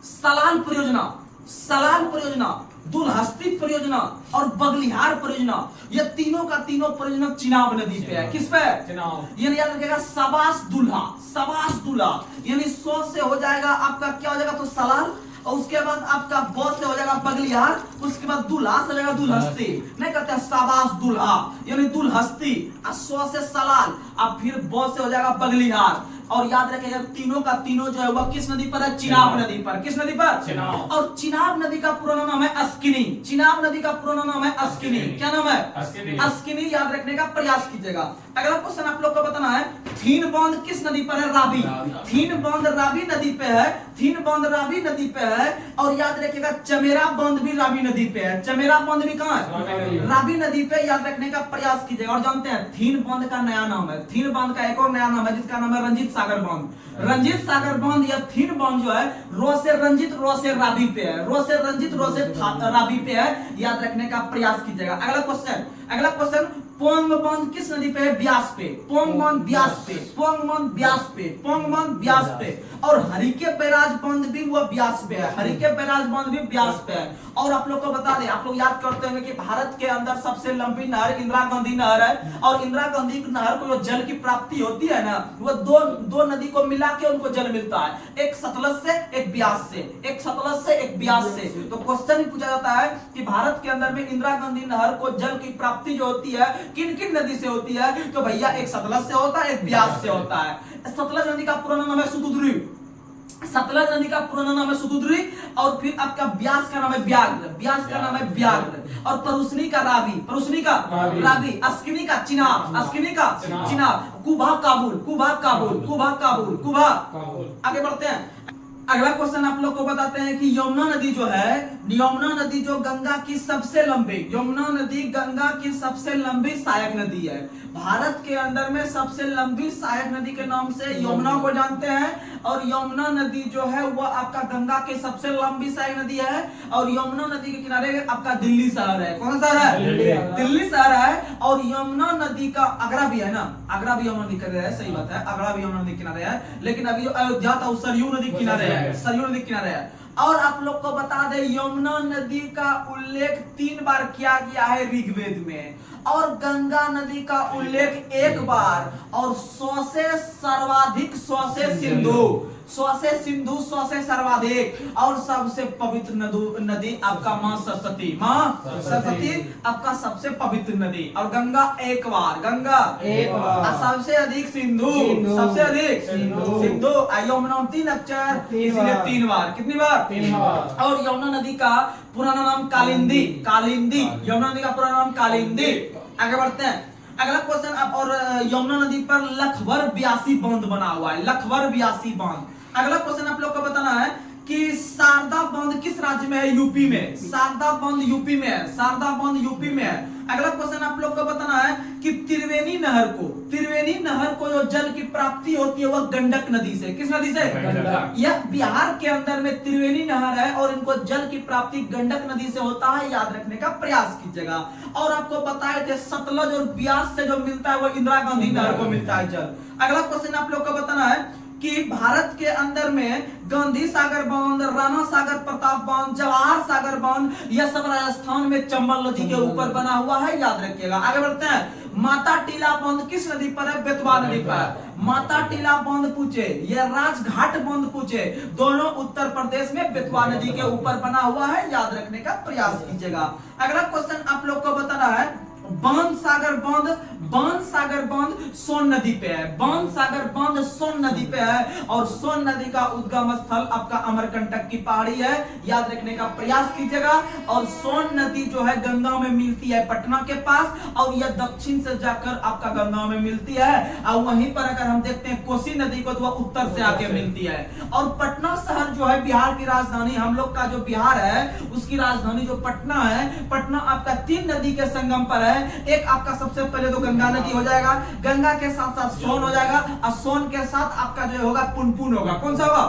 सलाल परियोजना, सलाल परियोजना, दुलहस्ती परियोजना और बगलिहार परियोजना, ये तीनों का तीनों परियोजना चिनाब नदी पे है। किस पे? चिनाब। यानी याद रखिएगा सबास दुल्हा, सबास दुल्हा, यानी 100 से हो जाएगा आपका क्या हो जाएगा तो सलाल, और उसके बाद आपका ब से हो जाएगा बगलिहार, उसके बाद दुल्हा से हो जाएगा दुलहस्ती। नहीं कहते हैं सबास दुल्हा यानी दुलहस्ती, 100 से सलाल, अब फिर ब से हो जाएगा बगलिहार। और याद रखिएगा तीनों का तीनों जो है वह किस नदी पर है? चिनाब नदी पर। किस नदी पर? चिनाब। और चिनाब नदी का पूरा नाम है अस्किनी। चिनाब नदी का पूरा नाम है अस्किनी। क्या नाम है? अस्किनी। अस्किनी याद रखने का प्रयास कीजिएगा। अगला क्वेश्चन आप लोग को बताना है, थीन बांध किस नदी पर है? रावी। थीन बांध रावी नदी पे है। थीन बांध रावी नदी पे है। और याद रखिएगा चमेरा बांध भी रावी नदी पे है। चमेरा बांध भी कहां है? रावी नदी पे। याद रखने का प्रयास कीजिएगा। और जानते हैं थीन बांध का नया नाम है, थीन बांध का एक और नया नाम है जिसका नाम है रंजीत सागर बांध। रंजीत सागर बांध या थीन बांध जो है रो से रंजित रो से रावी पे है। रो से रंजित रो से रावी पे है। याद रखने का प्रयास कीजिएगा। अगला क्वेश्चन, अगला क्वेश्चन, पोंग बांध किस नदी पे है? ब्यास पे। पोंग बांध ब्यास पे, पोंग बांध ब्यास पे, पोंग बांध ब्यास पे। और हरिके बैराज बांध भी वो ब्यास पे है। हरिके बैराज बांध भी ब्यास पे है। और आप लोग को बता दें, आप लोग याद करते होंगे कि भारत के अंदर सबसे लंबी नहर इंदिरा गांधी नहर है। और इंदिरा गांधी नहर को जो जल की प्राप्ति होती है ना, वो दो नदी को मिला के उनको जल मिलता है, एक सतलज से एक ब्यास से, एक सतलज से एक ब्यास से। तो क्वेश्चन पूछा जाता है कि भारत के अंदर में इंदिरा गांधी नहर को जल की प्राप्ति जो होती है किन किन नदी से होती है? तो भैया एक सतलज से होता है, एक ब्यास से होता है। सतलज नदी का पूरा नाम है सुतुद्री। सतलज नदी का पूरा नाम है सुतुद्री। और फिर आपका ब्यास का नाम है व्याघ्र, ब्यास का नाम है व्याघ्र। और परुस्नी का रावी, परुस्नी का रावी, अस्किनी का चिनाब, अस्किनी का चिनाब, कुबा काबुल, कुबा काबुल, कुबा काबुल, कुबा। आगे बढ़ते हैं। अगला क्वेश्चन आप लोग को बताते हैं कि यमुना नदी जो है, यमुना नदी जो गंगा की सबसे लंबी, यमुना नदी गंगा की सबसे लंबी सहायक नदी है। भारत के अंदर में सबसे लंबी सहायक नदी के नाम से यमुना को जानते हैं। और यमुना नदी जो है वह आपका गंगा की सबसे लंबी सहायक नदी है। और यमुना नदी के किनारे आपका दिल्ली शहर है। कौन सा शहर है? दिल्ली शहर है। और यमुना नदी का आगरा भी है ना, आगरा भी यमुना नदी किनारे है। सही बात है, आगरा भी यमुना नदी किनारे है। लेकिन अभी अयोध्या था सरयू नदी किनारे है, सरयू नदी किनारे है। और आप लोग को बता दें यमुना नदी का उल्लेख 3 बार किया गया है ऋग्वेद में, और गंगा नदी का उल्लेख 1 बार, और 100 से सर्वाधिक 100 से सिंधु, 100 से सिंधु, 100 से सर्वाधिक। और सबसे पवित्र नदी आपका मां सरस्वती, मां सरस्वती आपका सबसे पवित्र नदी। और गंगा 1 बार, गंगा 1 बार। सबसे अधिक सिंधु, सबसे अधिक सिंधु। यमुना 3 अक्षर इसलिए 3 बार। कितनी बार? 3 बार। और यमुना नदी का पुराना नाम कालिंदी, कालिंदी, यमुना नदी का पुराना नाम कालिंदी। आगे बढ़ते हैं। अगला क्वेश्चन आप, और यमुना नदी पर लखवर ब्यासी बांध बना हुआ है, लखवर ब्यासी बांध। अगला क्वेश्चन आप लोग को बताना है कि शारदा बांध किस राज्य में है? यूपी में। शारदा बांध यूपी में है, शारदा बांध यूपी में है। अगला क्वेश्चन आप लोग को बताना है कि त्रिवेणी नहर को जो जल की प्राप्ति होती है वह गंडक नदी से। किस नदी से? यह बिहार के अंदर में त्रिवेणी नहर है और इनको जल की प्राप्ति गंडक नदी से होता है, याद रखने का प्रयास कीजिएगा। और आपको बताए थे सतलज और ब्यास से जो मिलता है वो इंदिरा गांधी नहर को मिलता है जल। अगला क्वेश्चन आप लोग को बताना है कि भारत के अंदर में गांधी सागर बांध, राणा सागर प्रताप बांध, जवाहर सागर बांध, यह सब राजस्थान में चंबल नदी के ऊपर बना हुआ है, याद रखिएगा। आगे बढ़ते हैं। माता टीला बांध किस नदी पर है? बेतवा नदी पर। माता टीला बांध पूछे, यह राजघाट बांध पूछे, दोनों उत्तर प्रदेश में बेतवा नदी के ऊपर बना हुआ है, याद रखने का प्रयास कीजिएगा। अगला क्वेश्चन आप लोग को बताना है बांध सागर बांध सोन नदी पे है। बांध सागर बांध सोन नदी पे है और सोन नदी का उद्गम स्थल आपका अमरकंटक की पहाड़ी है, याद रखने का प्रयास कीजिएगा। और सोन नदी जो है गंगा में मिलती है पटना के पास और यह दक्षिण से जाकर आपका गंगा में मिलती है। और वहीं पर अगर हम देखते हैं कोसी नदी को तो वह उत्तर से आके मिलती है। और पटना शहर जो है बिहार की राजधानी, हम लोग का जो बिहार है उसकी राजधानी जो पटना है, पटना आपका 3 नदी के संगम पर है। एक आपका सबसे पहले तो गंगा नदी हो जाएगा, गंगा के साथ साथ सोन हो जाएगा और सोन के साथ आपका जो होगा पुनपुन होगा। कौन सा होगा?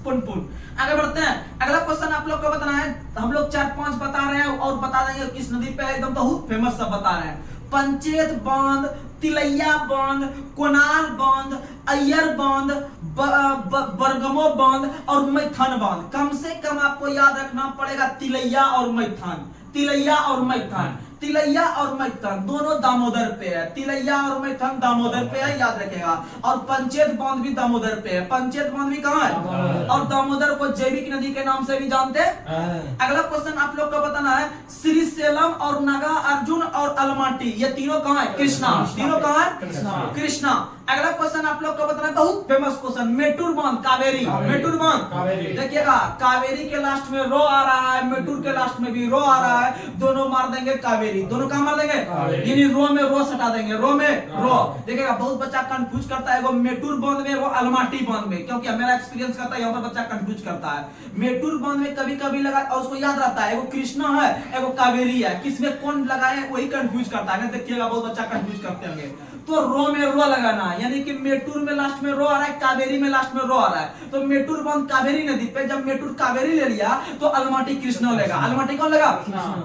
पुनपुन। आगे बढ़ते हैं। अगला क्वेश्चन आप लोग को बताना है, हम लोग 4-5 बता रहे हैं और बता देंगे किस नदी पे है, एकदम बहुत फेमस सब बता रहे हैं। पंचेत बांध, तिलैया बांध, कोनार बांध, अय्यर बांध, बरगमो बांध और मैथन बांध। कम से कम आपको याद रखना पड़ेगा तिलैया और मैथन, तिलैया और मैथन। तिलैया और मैथन दोनों दामोदर पे है, तिलैया और मैथन दामोदर पे है, याद रखेगा। और पंचेत बांध भी दामोदर पे है। पंचेत बांध भी कहां है? और दामोदर को जैविक नदी के नाम से भी जानते हैं। अगला क्वेश्चन आप लोग को बताना है श्रीशैलम और नागा अर्जुन और अलमाटी, ये तीनों कहां है? कृष्णा। तीनों कहां है? कृष्णा। अगला क्वेश्चन आप लोग को बताना है बहुत फेमस क्वेश्चन, मेटूर बांध, कावेरी। मेटूर बांध देखिएगा, कावेरी के लास्ट में रो आ रहा है, मेटूर के लास्ट में भी रो आ रहा है, दोनों मार देंगे कावेरी। दोनों कहां मार देंगे? यानी रो में रो सटा देंगे, रो में रो। देखिएगा बहुत बच्चा कंफ्यूज करता है, वो मेटूर बांध में, वो अलमाटी बांध में, क्योंकि मेरा एक्सपीरियंस करता है यहाँ पर बच्चा कंफ्यूज करता है। मेटूर बांध में कभी कभी लगा और उसको याद रहता है, एगो कृष्णा है एगो कावेरी है, किसमें कौन लगाए वही कंफ्यूज करता है। देखिएगा बहुत बच्चा कंफ्यूज करते होंगे। तो रो में रो लगाना, यानी कि मेटूर में लास्ट में रो आ रहा है, कावेरी में लास्ट में रो आ रहा है। तो मेटूर बांध कावेरी नदी पे, जब मेटूर कावेरी ले लिया तो अलमाटी कृष्णा लेगा। अलमाटी कौन लेगा?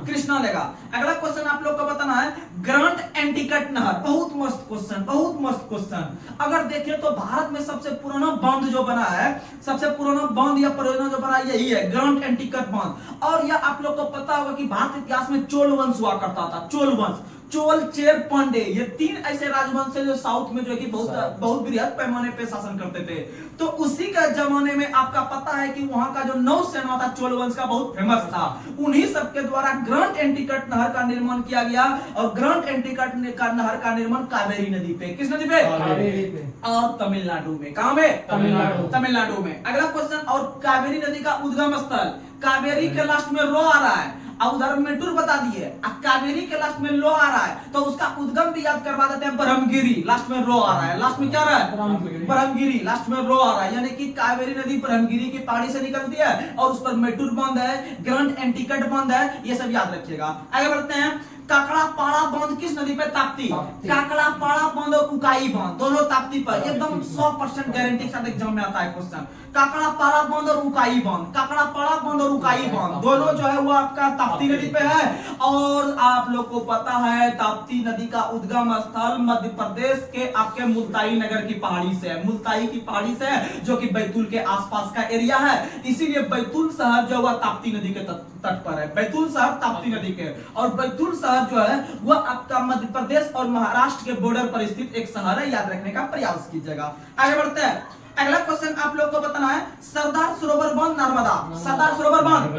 कृष्णा लेगा। अगला क्वेश्चन आप लोग को बताना है ग्रांट एंटिकट नहर, बहुत मस्त क्वेश्चन, बहुत मस्त क्वेश्चन। अगर देखें तो भारत में सबसे पुराना बांध जो बना है, सबसे पुराना बांध या परियोजना जो बना है यही है, ग्रांट एंटिकट बांध। और यह आप लोग को पता होगा कि भारत इतिहास में चोल वंश हुआ करता था, चोल वंश, चोल, चेर, पांडे, ये 3 ऐसे राजवंश है जो साउथ में जो कि बहुत बृहद पैमाने पे शासन करते थे। तो उसी का जमाने में आपका पता है कि वहां का जो नौसेना था चोल वंश का बहुत फेमस था, उन्हीं सबके द्वारा ग्रांट एंटिकट नहर का निर्माण किया गया। और ग्रांट एंटिकट नहर का निर्माण कावेरी नदी पे, किस नदी पे? कावेरी पे। और तमिलनाडु में, कहां में? तमिलनाडु में। अगला क्वेश्चन, और कावेरी नदी का उद्गम स्थल, कावेरी के लास्ट में रो आ रहा है, अब उधर मेटूर बता दिए, कावेरी के लास्ट में लो आ रहा है, तो उसका उद्गम भी याद करवा देते हैं, ब्रह्मगिरी। लास्ट में रो आ रहा है, लास्ट में क्या रहा है? ब्रह्मगिरी, लास्ट में रो आ रहा है, यानी कि कावेरी नदी ब्रह्मगिरी की पहाड़ी से निकलती है और उस पर मेटूर बांध है, ग्रांट एंटिकट बांध है, ये सब याद रखिएगा। आगे बढ़ते हैं। काकड़ा पाड़ा बांध किस नदी पे? ताप्ती। काकड़ा पाड़ा बांध और उकाई बांध दोनों ताप्ती पर, एकदम 100% गारंटी के साथ एग्जाम में आता है क्वेश्चन। काकड़ा पाड़ा बांध और उकाई बांध, काकड़ा पाड़ा बांध और उकाई बांध दोनों जो है वो आपका ताप्ती नदी पे है। और आप लोग को पता है ताप्ती नदी का उद्गम स्थल मध्य प्रदेश के आपके मुल्ताई नगर की पहाड़ी से है, मुल्ताई की पहाड़ी से है, जो कि बैतूल के आसपास का एरिया है। इसीलिए बैतूल शहर जो हुआ ताप्ती नदी के तट पर है, बैतूल शहर ताप्ती नदी के। और बैतूल शहर जो है वह आपका मध्य प्रदेश और महाराष्ट्र के बॉर्डर पर स्थित एक शहर है, याद रखने का प्रयास कीजिएगा। आगे बढ़ते हैं। अगला क्वेश्चन आप लोग को बताना है सरदार सरोवर बांध नर्मदा, सरदार सरोवर बांध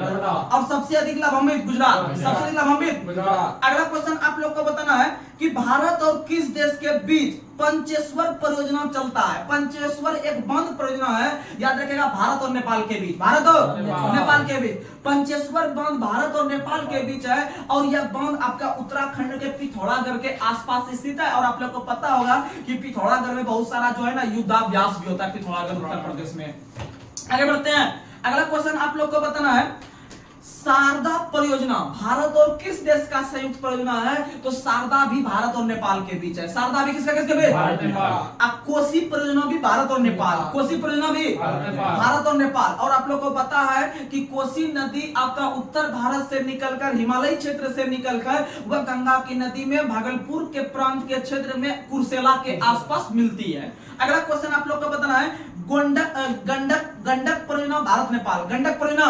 और सबसे अधिक लाभान्वित गुजरात, सबसे अधिक लाभान्वित गुजरात। अगला क्वेश्चन आप लोग को बताना है कि भारत और किस देश के बीच पंचेश्वर परियोजना चलता है। पंचेश्वर एक बांध परियोजना है, याद रखिएगा, भारत और नेपाल के बीच, भारत और नेपाल के बीच पंचेश्वर बांध भारत और नेपाल के बीच है। और यह बांध आपका उत्तराखंड के पिथौरागढ़ के आसपास स्थित है। और आप लोग को पता होगा कि पिथौरागढ़ में बहुत सारा जो है ना युद्धाभ्यास भी होता है, पिथौरागढ़ उत्तर प्रदेश में। आगे बढ़ते हैं। अगला क्वेश्चन आप लोग को बताना है, शारदा परियोजना भारत और किस देश का संयुक्त परियोजना है? तो शारदा भी भारत और नेपाल के बीच है। शारदा भी किसके बीच? भारत नेपाल। कोसी परियोजना भी भारत और नेपाल, कोसी परियोजना भी भारत और नेपाल। और आप लोग को पता है कि कोसी नदी आपका उत्तर भारत से निकलकर हिमालयी क्षेत्र से निकलकर वह गंगा की नदी में भागलपुर के प्रांत के क्षेत्र में कुर्सेला के आसपास मिलती है। अगला क्वेश्चन आप लोग को बताना है, गंडक परियोजना भारत नेपाल, गंडक परियोजना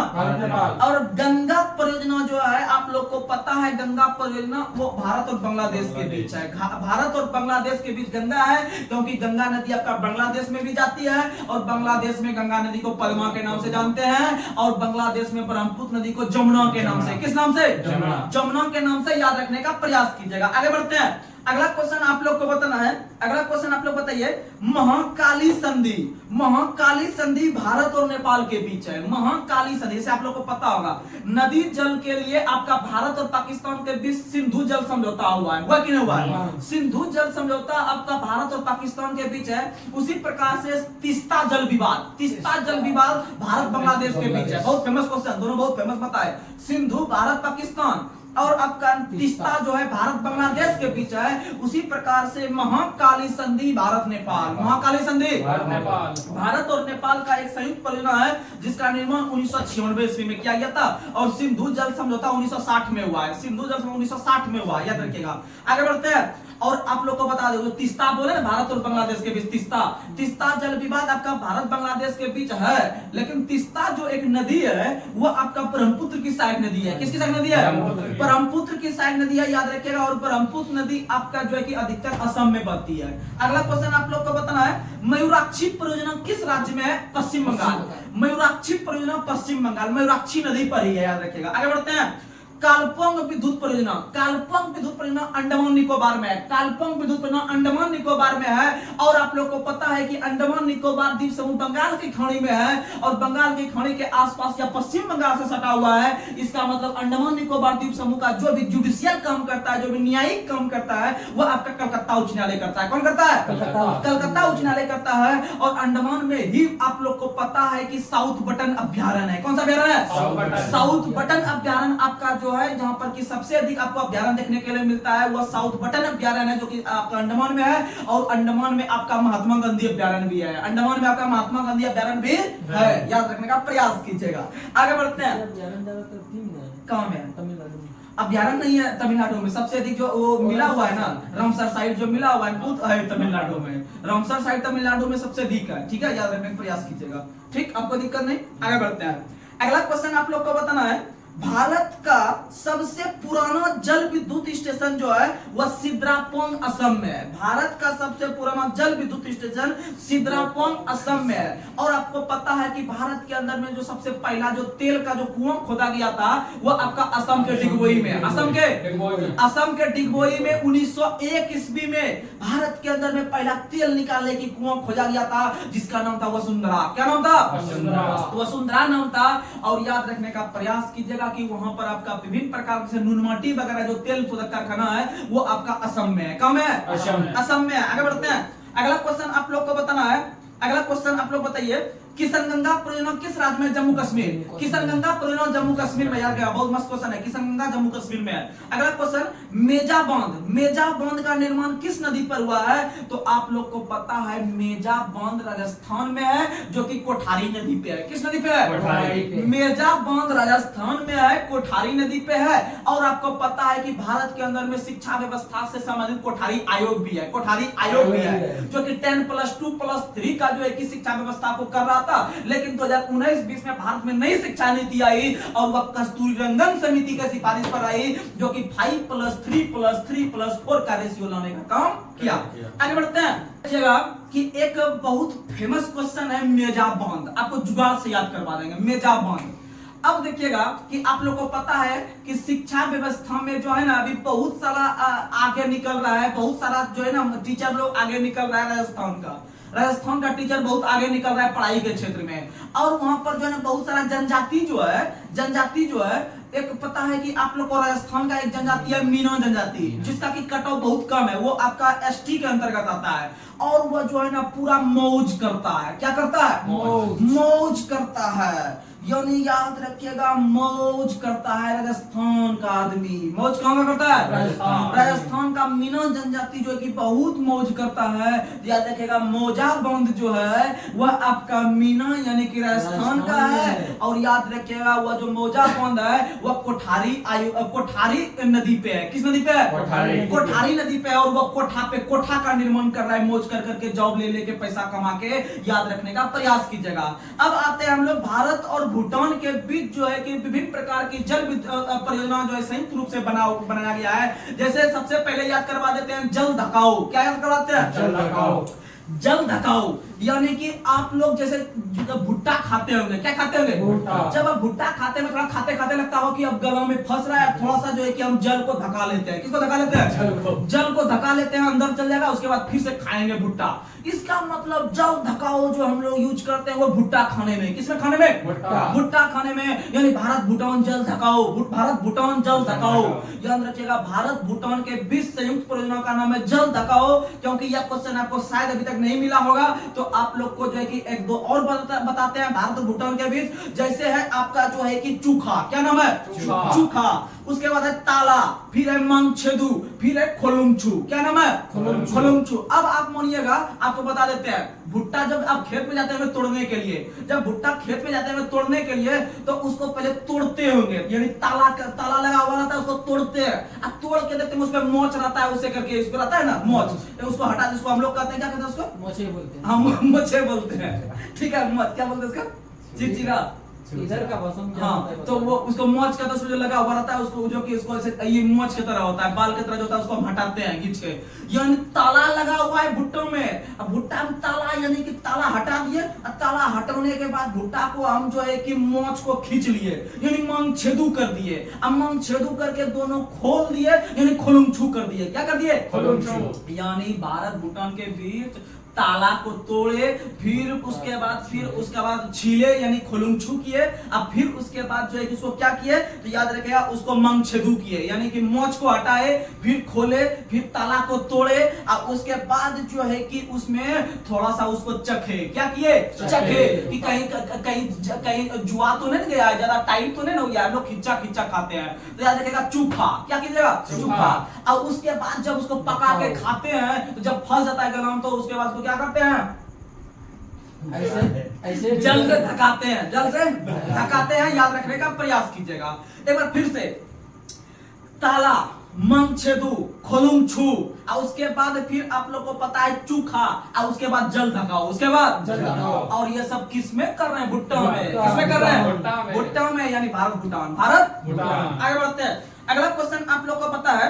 और गंगा परियोजना जो है आप लोग को पता है, गंगा परियोजना वो भारत और बांग्लादेश के बीच है। भारत और बांग्लादेश के बीच गंगा है, क्योंकि गंगा नदी आपका बांग्लादेश में भी जाती है और बांग्लादेश में गंगा नदी को पद्मा के नाम से जानते हैं और बांग्लादेश में ब्रह्मपुत्र नदी को जमुना के नाम से, किस नाम से? जमुना के नाम से याद रखने का प्रयास कीजिएगा। आगे बढ़ते हैं, अगला क्वेश्चन आप लोग को बताना है, अगला क्वेश्चन आप लोग बताइए, महाकाली संधि, महाकाली संधि भारत और नेपाल के बीच है। महाकाली संधि से आप लोग को पता होगा, नदी जल के लिए आपका भारत और पाकिस्तान के बीच सिंधु जल समझौता हुआ है, हुआ कि नहीं हुआ है? सिंधु जल समझौता आपका भारत और पाकिस्तान के बीच है। उसी प्रकार से तीस्ता जल विवाद, तीस्ता जल विवाद भारत बांग्लादेश के बीच है। बहुत फेमस क्वेश्चन, दोनों बहुत फेमस पता है। सिंधु भारत पाकिस्तान और आपका तीस्ता जो है भारत बांग्लादेश के बीच है। उसी प्रकार से महाकाली संधि भारत नेपाल, महाकाली संधि भारत और नेपाल का एक संयुक्त परियोजना है जिसका निर्माण 1996 ईस्वी में किया गया था और सिंधु जल समझौता 1960 में हुआ है। सिंधु जल समझौता 1960 में हुआ है, याद रखिएगा। आगे बढ़ते हैं, और आप लोग को बता दो, तीस्ता बोले ना भारत और बांग्लादेश के बीच, तीस्ता जल विवाद आपका भारत बांग्लादेश के बीच है। लेकिन तीस्ता जो एक नदी है वो आपका ब्रह्मपुत्र की सहायक नदी है। किसकी सहायक नदी है? ब्रह्मपुत्र की सहायक नदी है, याद रखिएगा। और ब्रह्मपुत्र नदी आपका जो है कि अधिकतर असम में बहती है। अगला क्वेश्चन आप लोग को बताना है, मयूराक्षी परियोजना किस राज्य में है? पश्चिम बंगाल। मयूराक्षी परियोजना पश्चिम बंगाल, मयूराक्षी नदी पर ही है, याद रखिएगा। आगे बढ़ते हैं, कालपंग विद्युत परियोजना, कालपंग विद्युत परियोजना अंडमान निकोबार में है। कालपंग विद्युत परियोजना अंडमान निकोबार में है। और आप लोग को पता है कि अंडमान निकोबार द्वीप समूह बंगाल की खाड़ी में है और बंगाल की खाड़ी के आसपास या पश्चिम बंगाल से सटा हुआ है। इसका मतलब अंडमान निकोबार द्वीप समूह का जो भी जुडिशियल काम करता है, जो भी न्यायिक काम करता है, वो आपका कलकत्ता उच्च न्यायालय करता है। कौन करता है? कलकत्ता उच्च न्यायालय करता है। और अंडमान में ही आप लोग को पता है कि साउथ बटन अभ्यारण्य है। कौन सा अभ्यारण्य है? साउथ बटन अभ्यारण्य आपका जो है जहां पर कि सबसे अधिक आपको अभ्यारण्य देखने के लिए मिलता है वह साउथ बटन अभ्यारण्य है, जो कि आपका अंडमान में है। और अंडमान में आपका महात्मा गांधी अभ्यारण्य भी है। अंडमान में आपका महात्मा गांधी अभ्यारण्य भी है, याद रखने का प्रयास कीजिएगा। आगे बढ़ते हैं, कहां में? तमिलनाडु। अभ्यारण्य नहीं है तमिलनाडु में, सबसे अधिक जो वो मिला हुआ है ना, रामसर साइड जो मिला हुआ है वो है तमिलनाडु में। रामसर साइड तमिलनाडु में सबसे अधिक है, ठीक है, याद रखने का प्रयास कीजिएगा। ठीक, आपको दिक्कत नहीं। आगे बढ़ते हैं, अगला क्वेश्चन आप लोग को बताना है, भारत का सबसे पुराना जल विद्युत स्टेशन जो है वह सिद्रापोंग असम में है। भारत का सबसे पुराना जल विद्युत स्टेशन सिद्रापोंग असम में है। और आपको पता है कि भारत के अंदर में जो सबसे पहला जो तेल का जो कुआं खोदा गया था वह आपका असम के डिगबोई में, असम के डिगबोई में 1901 ईस्वी में भारत के अंदर में पहला तेल निकालने की कुआं खोजा गया था जिसका नाम था वसुंधरा। क्या नाम था? वसुंधरा नाम था। और याद रखने का प्रयास कीजिएगा कि वहां पर आपका विभिन्न प्रकार से नुनमाटी वगैरह जो तेल शोधक कारखाना है वो आपका असम में है। कहाँ में है? असम में है। आगे बढ़ते हैं, अगला क्वेश्चन आप लोग को बताना है, अगला क्वेश्चन आप लोग बताइए, किशनगंगा परियोजना किस राज्य में? जम्मू कश्मीर। किशनगंगा परियोजना जम्मू कश्मीर में, याद रखिएगा, बहुत मस्त क्वेश्चन है। किशनगंगा जम्मू कश्मीर में है। अगला क्वेश्चन, मेजा बांध, मेजा बांध का निर्माण किस नदी पर हुआ है? तो आप लोग को पता है मेजा बांध राजस्थान में है, जो कि कोठारी नदी पे है। किस नदी पे है? मेजा बांध राजस्थान में है, कोठारी नदी पे है। और आपको पता है कि भारत के अंदर में शिक्षा व्यवस्था से संबंधित कोठारी आयोग भी है, कोठारी आयोग भी है, जो कि 10+2+3 का जो है कि शिक्षा व्यवस्था को कर रहा था। लेकिन 2019-20 में भारत में नई शिक्षा नीति आई और वह कस्तूरीरंगन समिति की सिफारिश पर आई, जो कि 5+3+3+4 का रेशियो लाने का काम किया। आगे बढ़ते हैं, देखिएगा कि एक बहुत फेमस क्वेश्चन है मेजा बांध, आपको जुगाड़ से याद करवा देंगे मेजा बांध। अब देखिएगा कि आप लोगों को पता है कि शिक्षा व्यवस्था में जो है ना अभी बहुत सारा आगे निकल रहा है, बहुत सारा जो है ना टीचर लोग आगे निकल रहा है। राजस्थान का टीचर बहुत आगे निकल रहा है पढ़ाई के क्षेत्र में। और वहां पर जो है ना बहुत सारा जनजाति जो है एक पता है कि आप लोग को राजस्थान का एक जनजाति है मीना जनजाति, जिसका की कट ऑफ बहुत कम है, वो आपका एसटी के अंतर्गत आता है। और वह जो है ना पूरा मौज करता है। क्या करता है? मौज करता है। यानी याद रखिएगा मौज करता है राजस्थान का आदमी। मौज कहाँ का करता है? राजस्थान का मीना जनजाति जो है कि बहुत मौज करता है। याद रखिएगा मौजा बंद जो है वह आपका मीना यानी कि राजस्थान का है। और याद रखिएगा वह जो मौजा बंद है वह कोठारी नदी पे है। किस नदी पे है? कोठारी नदी पे है। और वह कोठा का निर्माण कर रहा है मौज कर करके, जॉब ले लेके पैसा कमा के। याद रखने का प्रयास कीजिएगा। अब आते हैं हम लोग भारत और भूटान के बीच जो है कि विभिन्न प्रकार की जल परियोजना जो है संयुक्त रूप से बनाया गया है। जैसे सबसे पहले याद करवा देते हैं जल धकाओ। क्या याद करवाते हैं? जल धकाओ यानी कि आप लोग जैसे भुट्टा खाते होंगे। क्या खाते होंगे? जब आप भुट्टा खाते में थोड़ा खाते खाते लगता हो कि अब गला में फंस रहा है, थोड़ा सा जो है कि हम जल को धका लेते हैं। किसको धका लेते हैं? जल को धका लेते हैं, अंदर चल जाएगा, उसके बाद फिर से खाएंगे भुट्टा। इसका मतलब जल धकाओ जो हम लोग यूज करते हैं वो भुट्टा खाने में। किसमें खाने में? भुट्टा खाने में। यानी भारत भूटान जल धकाओ, भारत भूटान जल धकाओ। याद रखिएगा भारत भूटान के बीच संयुक्त परियोजना का नाम है जल धकाओ। क्योंकि यह क्वेश्चन आपको शायद अभी तक नहीं मिला होगा तो आप लोग को जो है कि एक दो और बताते हैं भारत और भूटान के बीच। जैसे है आपका जो है कि चूखा। क्या नाम है? चूखा। उसके बाद है ताला, फिर है मंगछेदू, फिर है खोलुंगछू। क्या नाम है? खोलुंगछू। अब आप मानिएगा, आपको बता देते हैं भुट्टा जब आप खेत में जाते हैं तोड़ने के लिए, जब भुट्टा खेत में जाते हैं तोड़ने के लिए तो उसको पहले तोड़ते होंगे। यानी ताला लगा हुआ रहता है, उसको तोड़ते हैं। अब तोड़ के देखते हैं उसमें मोच रहता है, उससे करके इसको रहता है ना मोच, उसको हटा, जिसको हम लोग कहते हैं क्या कहते हैं उसको? मोचे बोलते हैं। हाँ मोचे बोलते हैं। ठीक है, मोच क्या बोलते हैं इसका? चिरचिरा इधर का भाषा। हाँ तो वो उसको मोच का जो लगा हुआ रहता है उसको जो कि इसको ऐसे ये मोच की तरह होता है, बाल की तरह जो होता है उसको हम हटाते हैं खींच के। यानी ताला लगा हुआ है भुट्टो में। अब भुट्टा में ताला यानी कि ताला हटा दिए। ताला हटाने के बाद भुट्टा को हम जो है कि मोच को खींच लिए, यानी मंगछेदू कर दिए। अब मंगछेदू करके दोनों खोल दिए, यानी खोलुंगछू कर दिए। क्या कर दिए? खोलुंगछू। यानी भारत भूटान के बीच ताला को तोड़े, फिर उसके बाद छीले यानी खोलुंगछू किए। अब फिर उसके बाद जो है कि उसको क्या किए तो याद रखिएगा उसको मंगछेदू किए, यानी कि मोच को हटाए, फिर खोले, फिर ताला को तोड़े। और उसके बाद जो है कि उसमें थोड़ा सा उसको चखे। क्या किए? चखे कि कहीं जुआ तो नहीं गया, ज्यादा टाइट तो नहीं हो गया। लोग खिंचा खाते हैं तो याद रखिएगा चूखा। क्या कीजिएगा? चूखा। और उसके बाद जब उसको पका के खाते हैं तो जब फंस जाता है गला में तो उसके बाद क्या करते हैं? ऐसे जल से धकाते हैं, जल से धकाते हैं। याद रखने का प्रयास कीजिएगा। एक बार फिर से ताला, मंगछेदू, खोलुंगछू, और उसके बाद फिर आप लोग को पता है चूखा, और उसके बाद जल धकाओ। उसके बाद जल धकाओ। और ये सब किस में कर रहे हैं? भुट्टा में। किसमें कर रहे हैं? भुट्टा में, यानी भारत भूटान। भारत भूटान। आगे बढ़ते हैं। अगला क्वेश्चन आप लोग को पता है,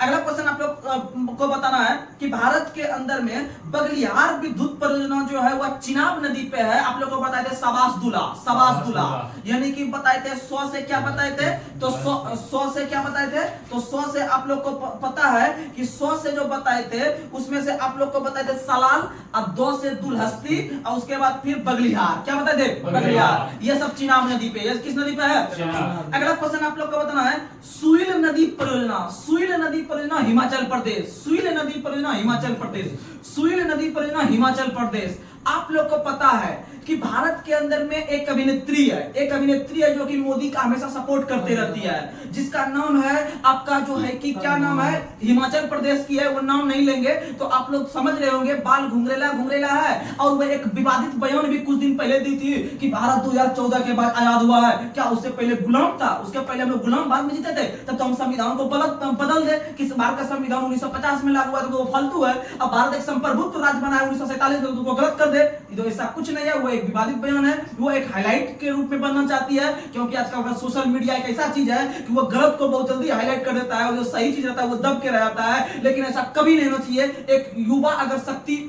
अगला क्वेश्चन आप लोग को बताना है कि भारत के अंदर में बगलियार विद्युत परियोजना जो है वह चिनाब नदी पे है। आप लोग को बताए थे सबासदुला, यानी कि बताए थे 100 से क्या बताए थे तो 100 से क्या बताए थे तो 100 से आप लोग को पता है कि 100 से जो बताए थे उसमें से आप लोग को बताए थे सलाल, अब 2 से दुलहस्ती, और उसके बाद फिर बगलियार। क्या बताए थे? बगलियार। ये सब चिनाब नदी पे। ये किस नदी पे है? अगला क्वेश्चन आप लोग को बताना है सुइल नदी परियोजना। सुइल नदी परियोजना हिमाचल प्रदेश। सुइल नदी परियोजना हिमाचल प्रदेश। सुइल नदी परियोजना हिमाचल प्रदेश। आप लोग को पता है कि भारत के अंदर में एक अभिनेत्री है जो कि मोदी का हमेशा सपोर्ट करते रहती है, जिसका नाम है आपका जो है कि क्या नाम है, हिमाचल प्रदेश की है। वो नाम नहीं लेंगे तो आप लोग समझ रहे होंगे, बाल घुंघरेला है। और वो एक विवादित बयान भी कुछ दिन पहले दी थी कि भारत 2014 के बाद आजाद हुआ है। क्या उससे पहले गुलाम था? उसके पहले हम लोग गुलाम बाद में जीते थे। तब तो हम संविधान को बदल दे कि भारत का संविधान 1950 में लागू हुआ तो वो फालतू है। अब भारत एक संप्रभुत्व राज्य बना है 1947 में, तो गलत कर दे। तो ऐसा कुछ नहीं है, वो एक विवादित बयान है, वो एक हाईलाइट के रूप में बनना चाहती है। क्योंकि आजकल का सोशल मीडिया एक ऐसा चीज है कि वो गलत को बहुत जल्दी हाईलाइट कर देता है और जो सही चीज रहता है वो दब के रह जाता है। लेकिन ऐसा कभी नहीं होना चाहिए। एक युवा अगर शक्ति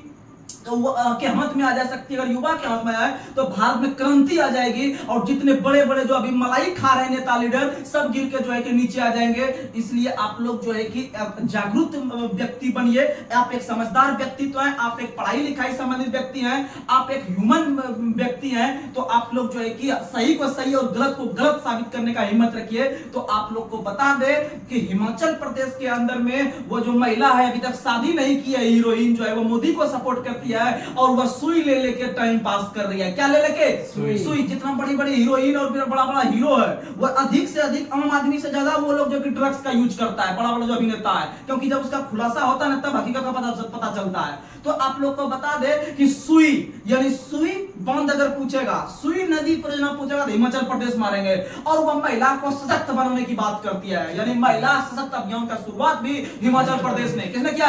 तो वो के हाथ में आ जा सकती है। अगर युवा के हाथ में आए तो भारत में क्रांति आ जाएगी और जितने बड़े बड़े जो अभी मलाई खा रहे हैं नेता लीडर सब गिर के जो है कि नीचे आ जाएंगे। इसलिए आप लोग जो है कि जागरूक व्यक्ति बनिए। आप एक समझदार व्यक्तित्व हैं, आप एक पढ़ाई लिखाई संबंधित व्यक्ति हैं, आप एक ह्यूमन व्यक्ति हैं। तो आप लोग जो है कि सही को सही और गलत को गलत साबित करने का हिम्मत रखिए। तो आप लोग को बता दे कि हिमाचल प्रदेश के अंदर में वो जो महिला है अभी तक शादी नहीं की है, हीरोइन जो है वो मोदी को सपोर्ट करती है, है और वह सुई ले लेके टाइम पास कर रही है। क्या ले लेके? सुई। जितना बड़ी बड़ी हीरोइन और बड़ा बड़ा हीरो है वो अधिक से अधिक आम आदमी से ज्यादा वो लोग जो कि ड्रग्स का यूज करता है, बड़ा बड़ा जो अभिनेता है, क्योंकि जब उसका खुलासा होता है ना तब हकीकत का पता चलता है। तो आप लोग को बता दे कि सुई यानी सुई बांध अगर पूछेगा, सुई नदी परियोजना पूछेगा तो हिमाचल प्रदेश मारेंगे। और वह महिला को सशक्त बनाने की बात करती है, यानी महिला सशक्त अभियान का शुरुआत भी हिमाचल प्रदेश ने किसने किया?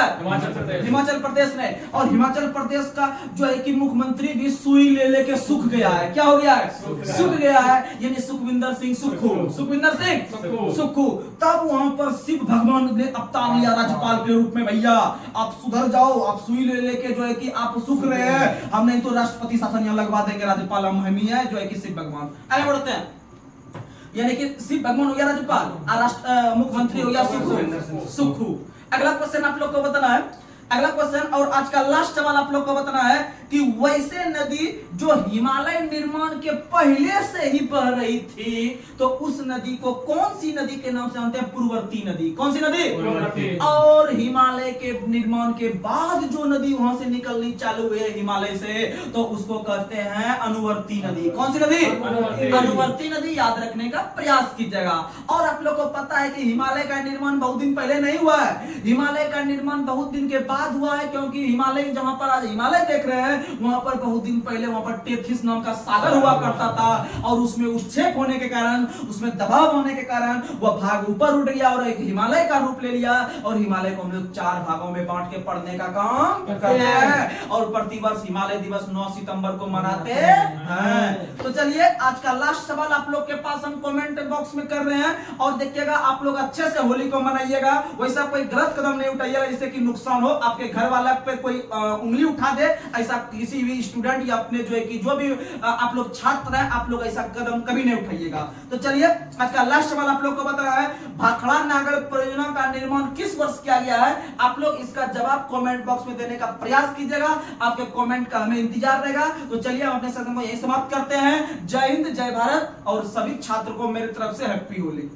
हिमाचल प्रदेश ने। और हिमाचल प्रदेश का जो है कि मुख्यमंत्री भी सुई ले लेके सूख गया है। क्या हो गया है? सूख गया है, यानी सुखविंदर सिंह सुक्खू। सुखविंदर सिंह सुक्खू। तब वहां पर शिव भगवान ने अवतार लिया राज्यपाल के रूप में, भैया आप सुधर जाओ, आप सुई ले लेके जो है कि आप सूख रहे हैं, हम नहीं तो राष्ट्रपति शासन यहाँ लगवा देंगे, राज्यपाल हम ही है जो है कि शिव भगवान। आगे बढ़ते हैं, यानी कि शिव भगवान हो गया राज्यपाल और राष्ट्र मुख्यमंत्री हो गया सुक्खू। अगला क्वेश्चन आप लोग को बताना है, अगला क्वेश्चन और आज का लास्ट सवाल आप लोग को बताना है कि वैसे नदी जो हिमालय निर्माण के पहले से ही बह रही थी तो उस नदी को कौन सी नदी के नाम से जानते हैं? पूर्ववर्ती नदी। कौन सी नदी? और हिमालय के निर्माण के बाद जो नदी वहां से निकलनी चालू हुई है हिमालय से तो उसको कहते हैं अनुवर्ती नदी। कौन सी नदी? अनुवर्ती नदी। याद रखने का प्रयास कीजिएगा। और आप लोग को पता है कि हिमालय का निर्माण बहुत दिन पहले नहीं हुआ है, हिमालय का निर्माण बहुत दिन के बाद हुआ है, क्योंकि हिमालय जहां पर आज हिमालय देख रहे हैं वहां पर बहुत दिन पहले वहां पर टेथिस नाम का सागर हुआ करता था और उसमें उच्छेद होने के कारण, उसमें दबाव होने के कारण वह भाग ऊपर उठ गया और एक हिमालय का रूप ले लिया। और हिमालय को हम लोग 4 भागों में बांट के पढ़ने का काम करते हैं और प्रतिवर्ष हिमालय दिवस 9 सितंबर को मनाते हैं। तो चलिए आज का लास्ट सवाल आप लोग के पास हम कमेंट बॉक्स में कर रहे हैं और देखिएगा आप लोग अच्छे से होली को मनाइएगा, वैसा कोई गलत कदम नहीं उठाइएगा जिससे कि नुकसान हो, आपके घर वाला पे कोई उंगली उठा दे, ऐसा किसी भी स्टूडेंट या अपने जो है कि जो भी आप लोग छात्र हैं आप लोग ऐसा कदम कभी नहीं उठाइएगा। तो चलिए आज का लास्ट सवाल आप लोग को बता रहा है, भाखड़ा नागल परियोजना का निर्माण किस वर्ष किया गया है? आप लोग इसका जवाब कमेंट बॉक्स में देने का प्रयास कीजिएगा, आपके कमेंट का हमें इंतजार रहेगा। तो चलिए हम अपने सेशन को यही समाप्त करते हैं। जय हिंद, जय भारत और सभी छात्र को मेरी तरफ से हैप्पी होली।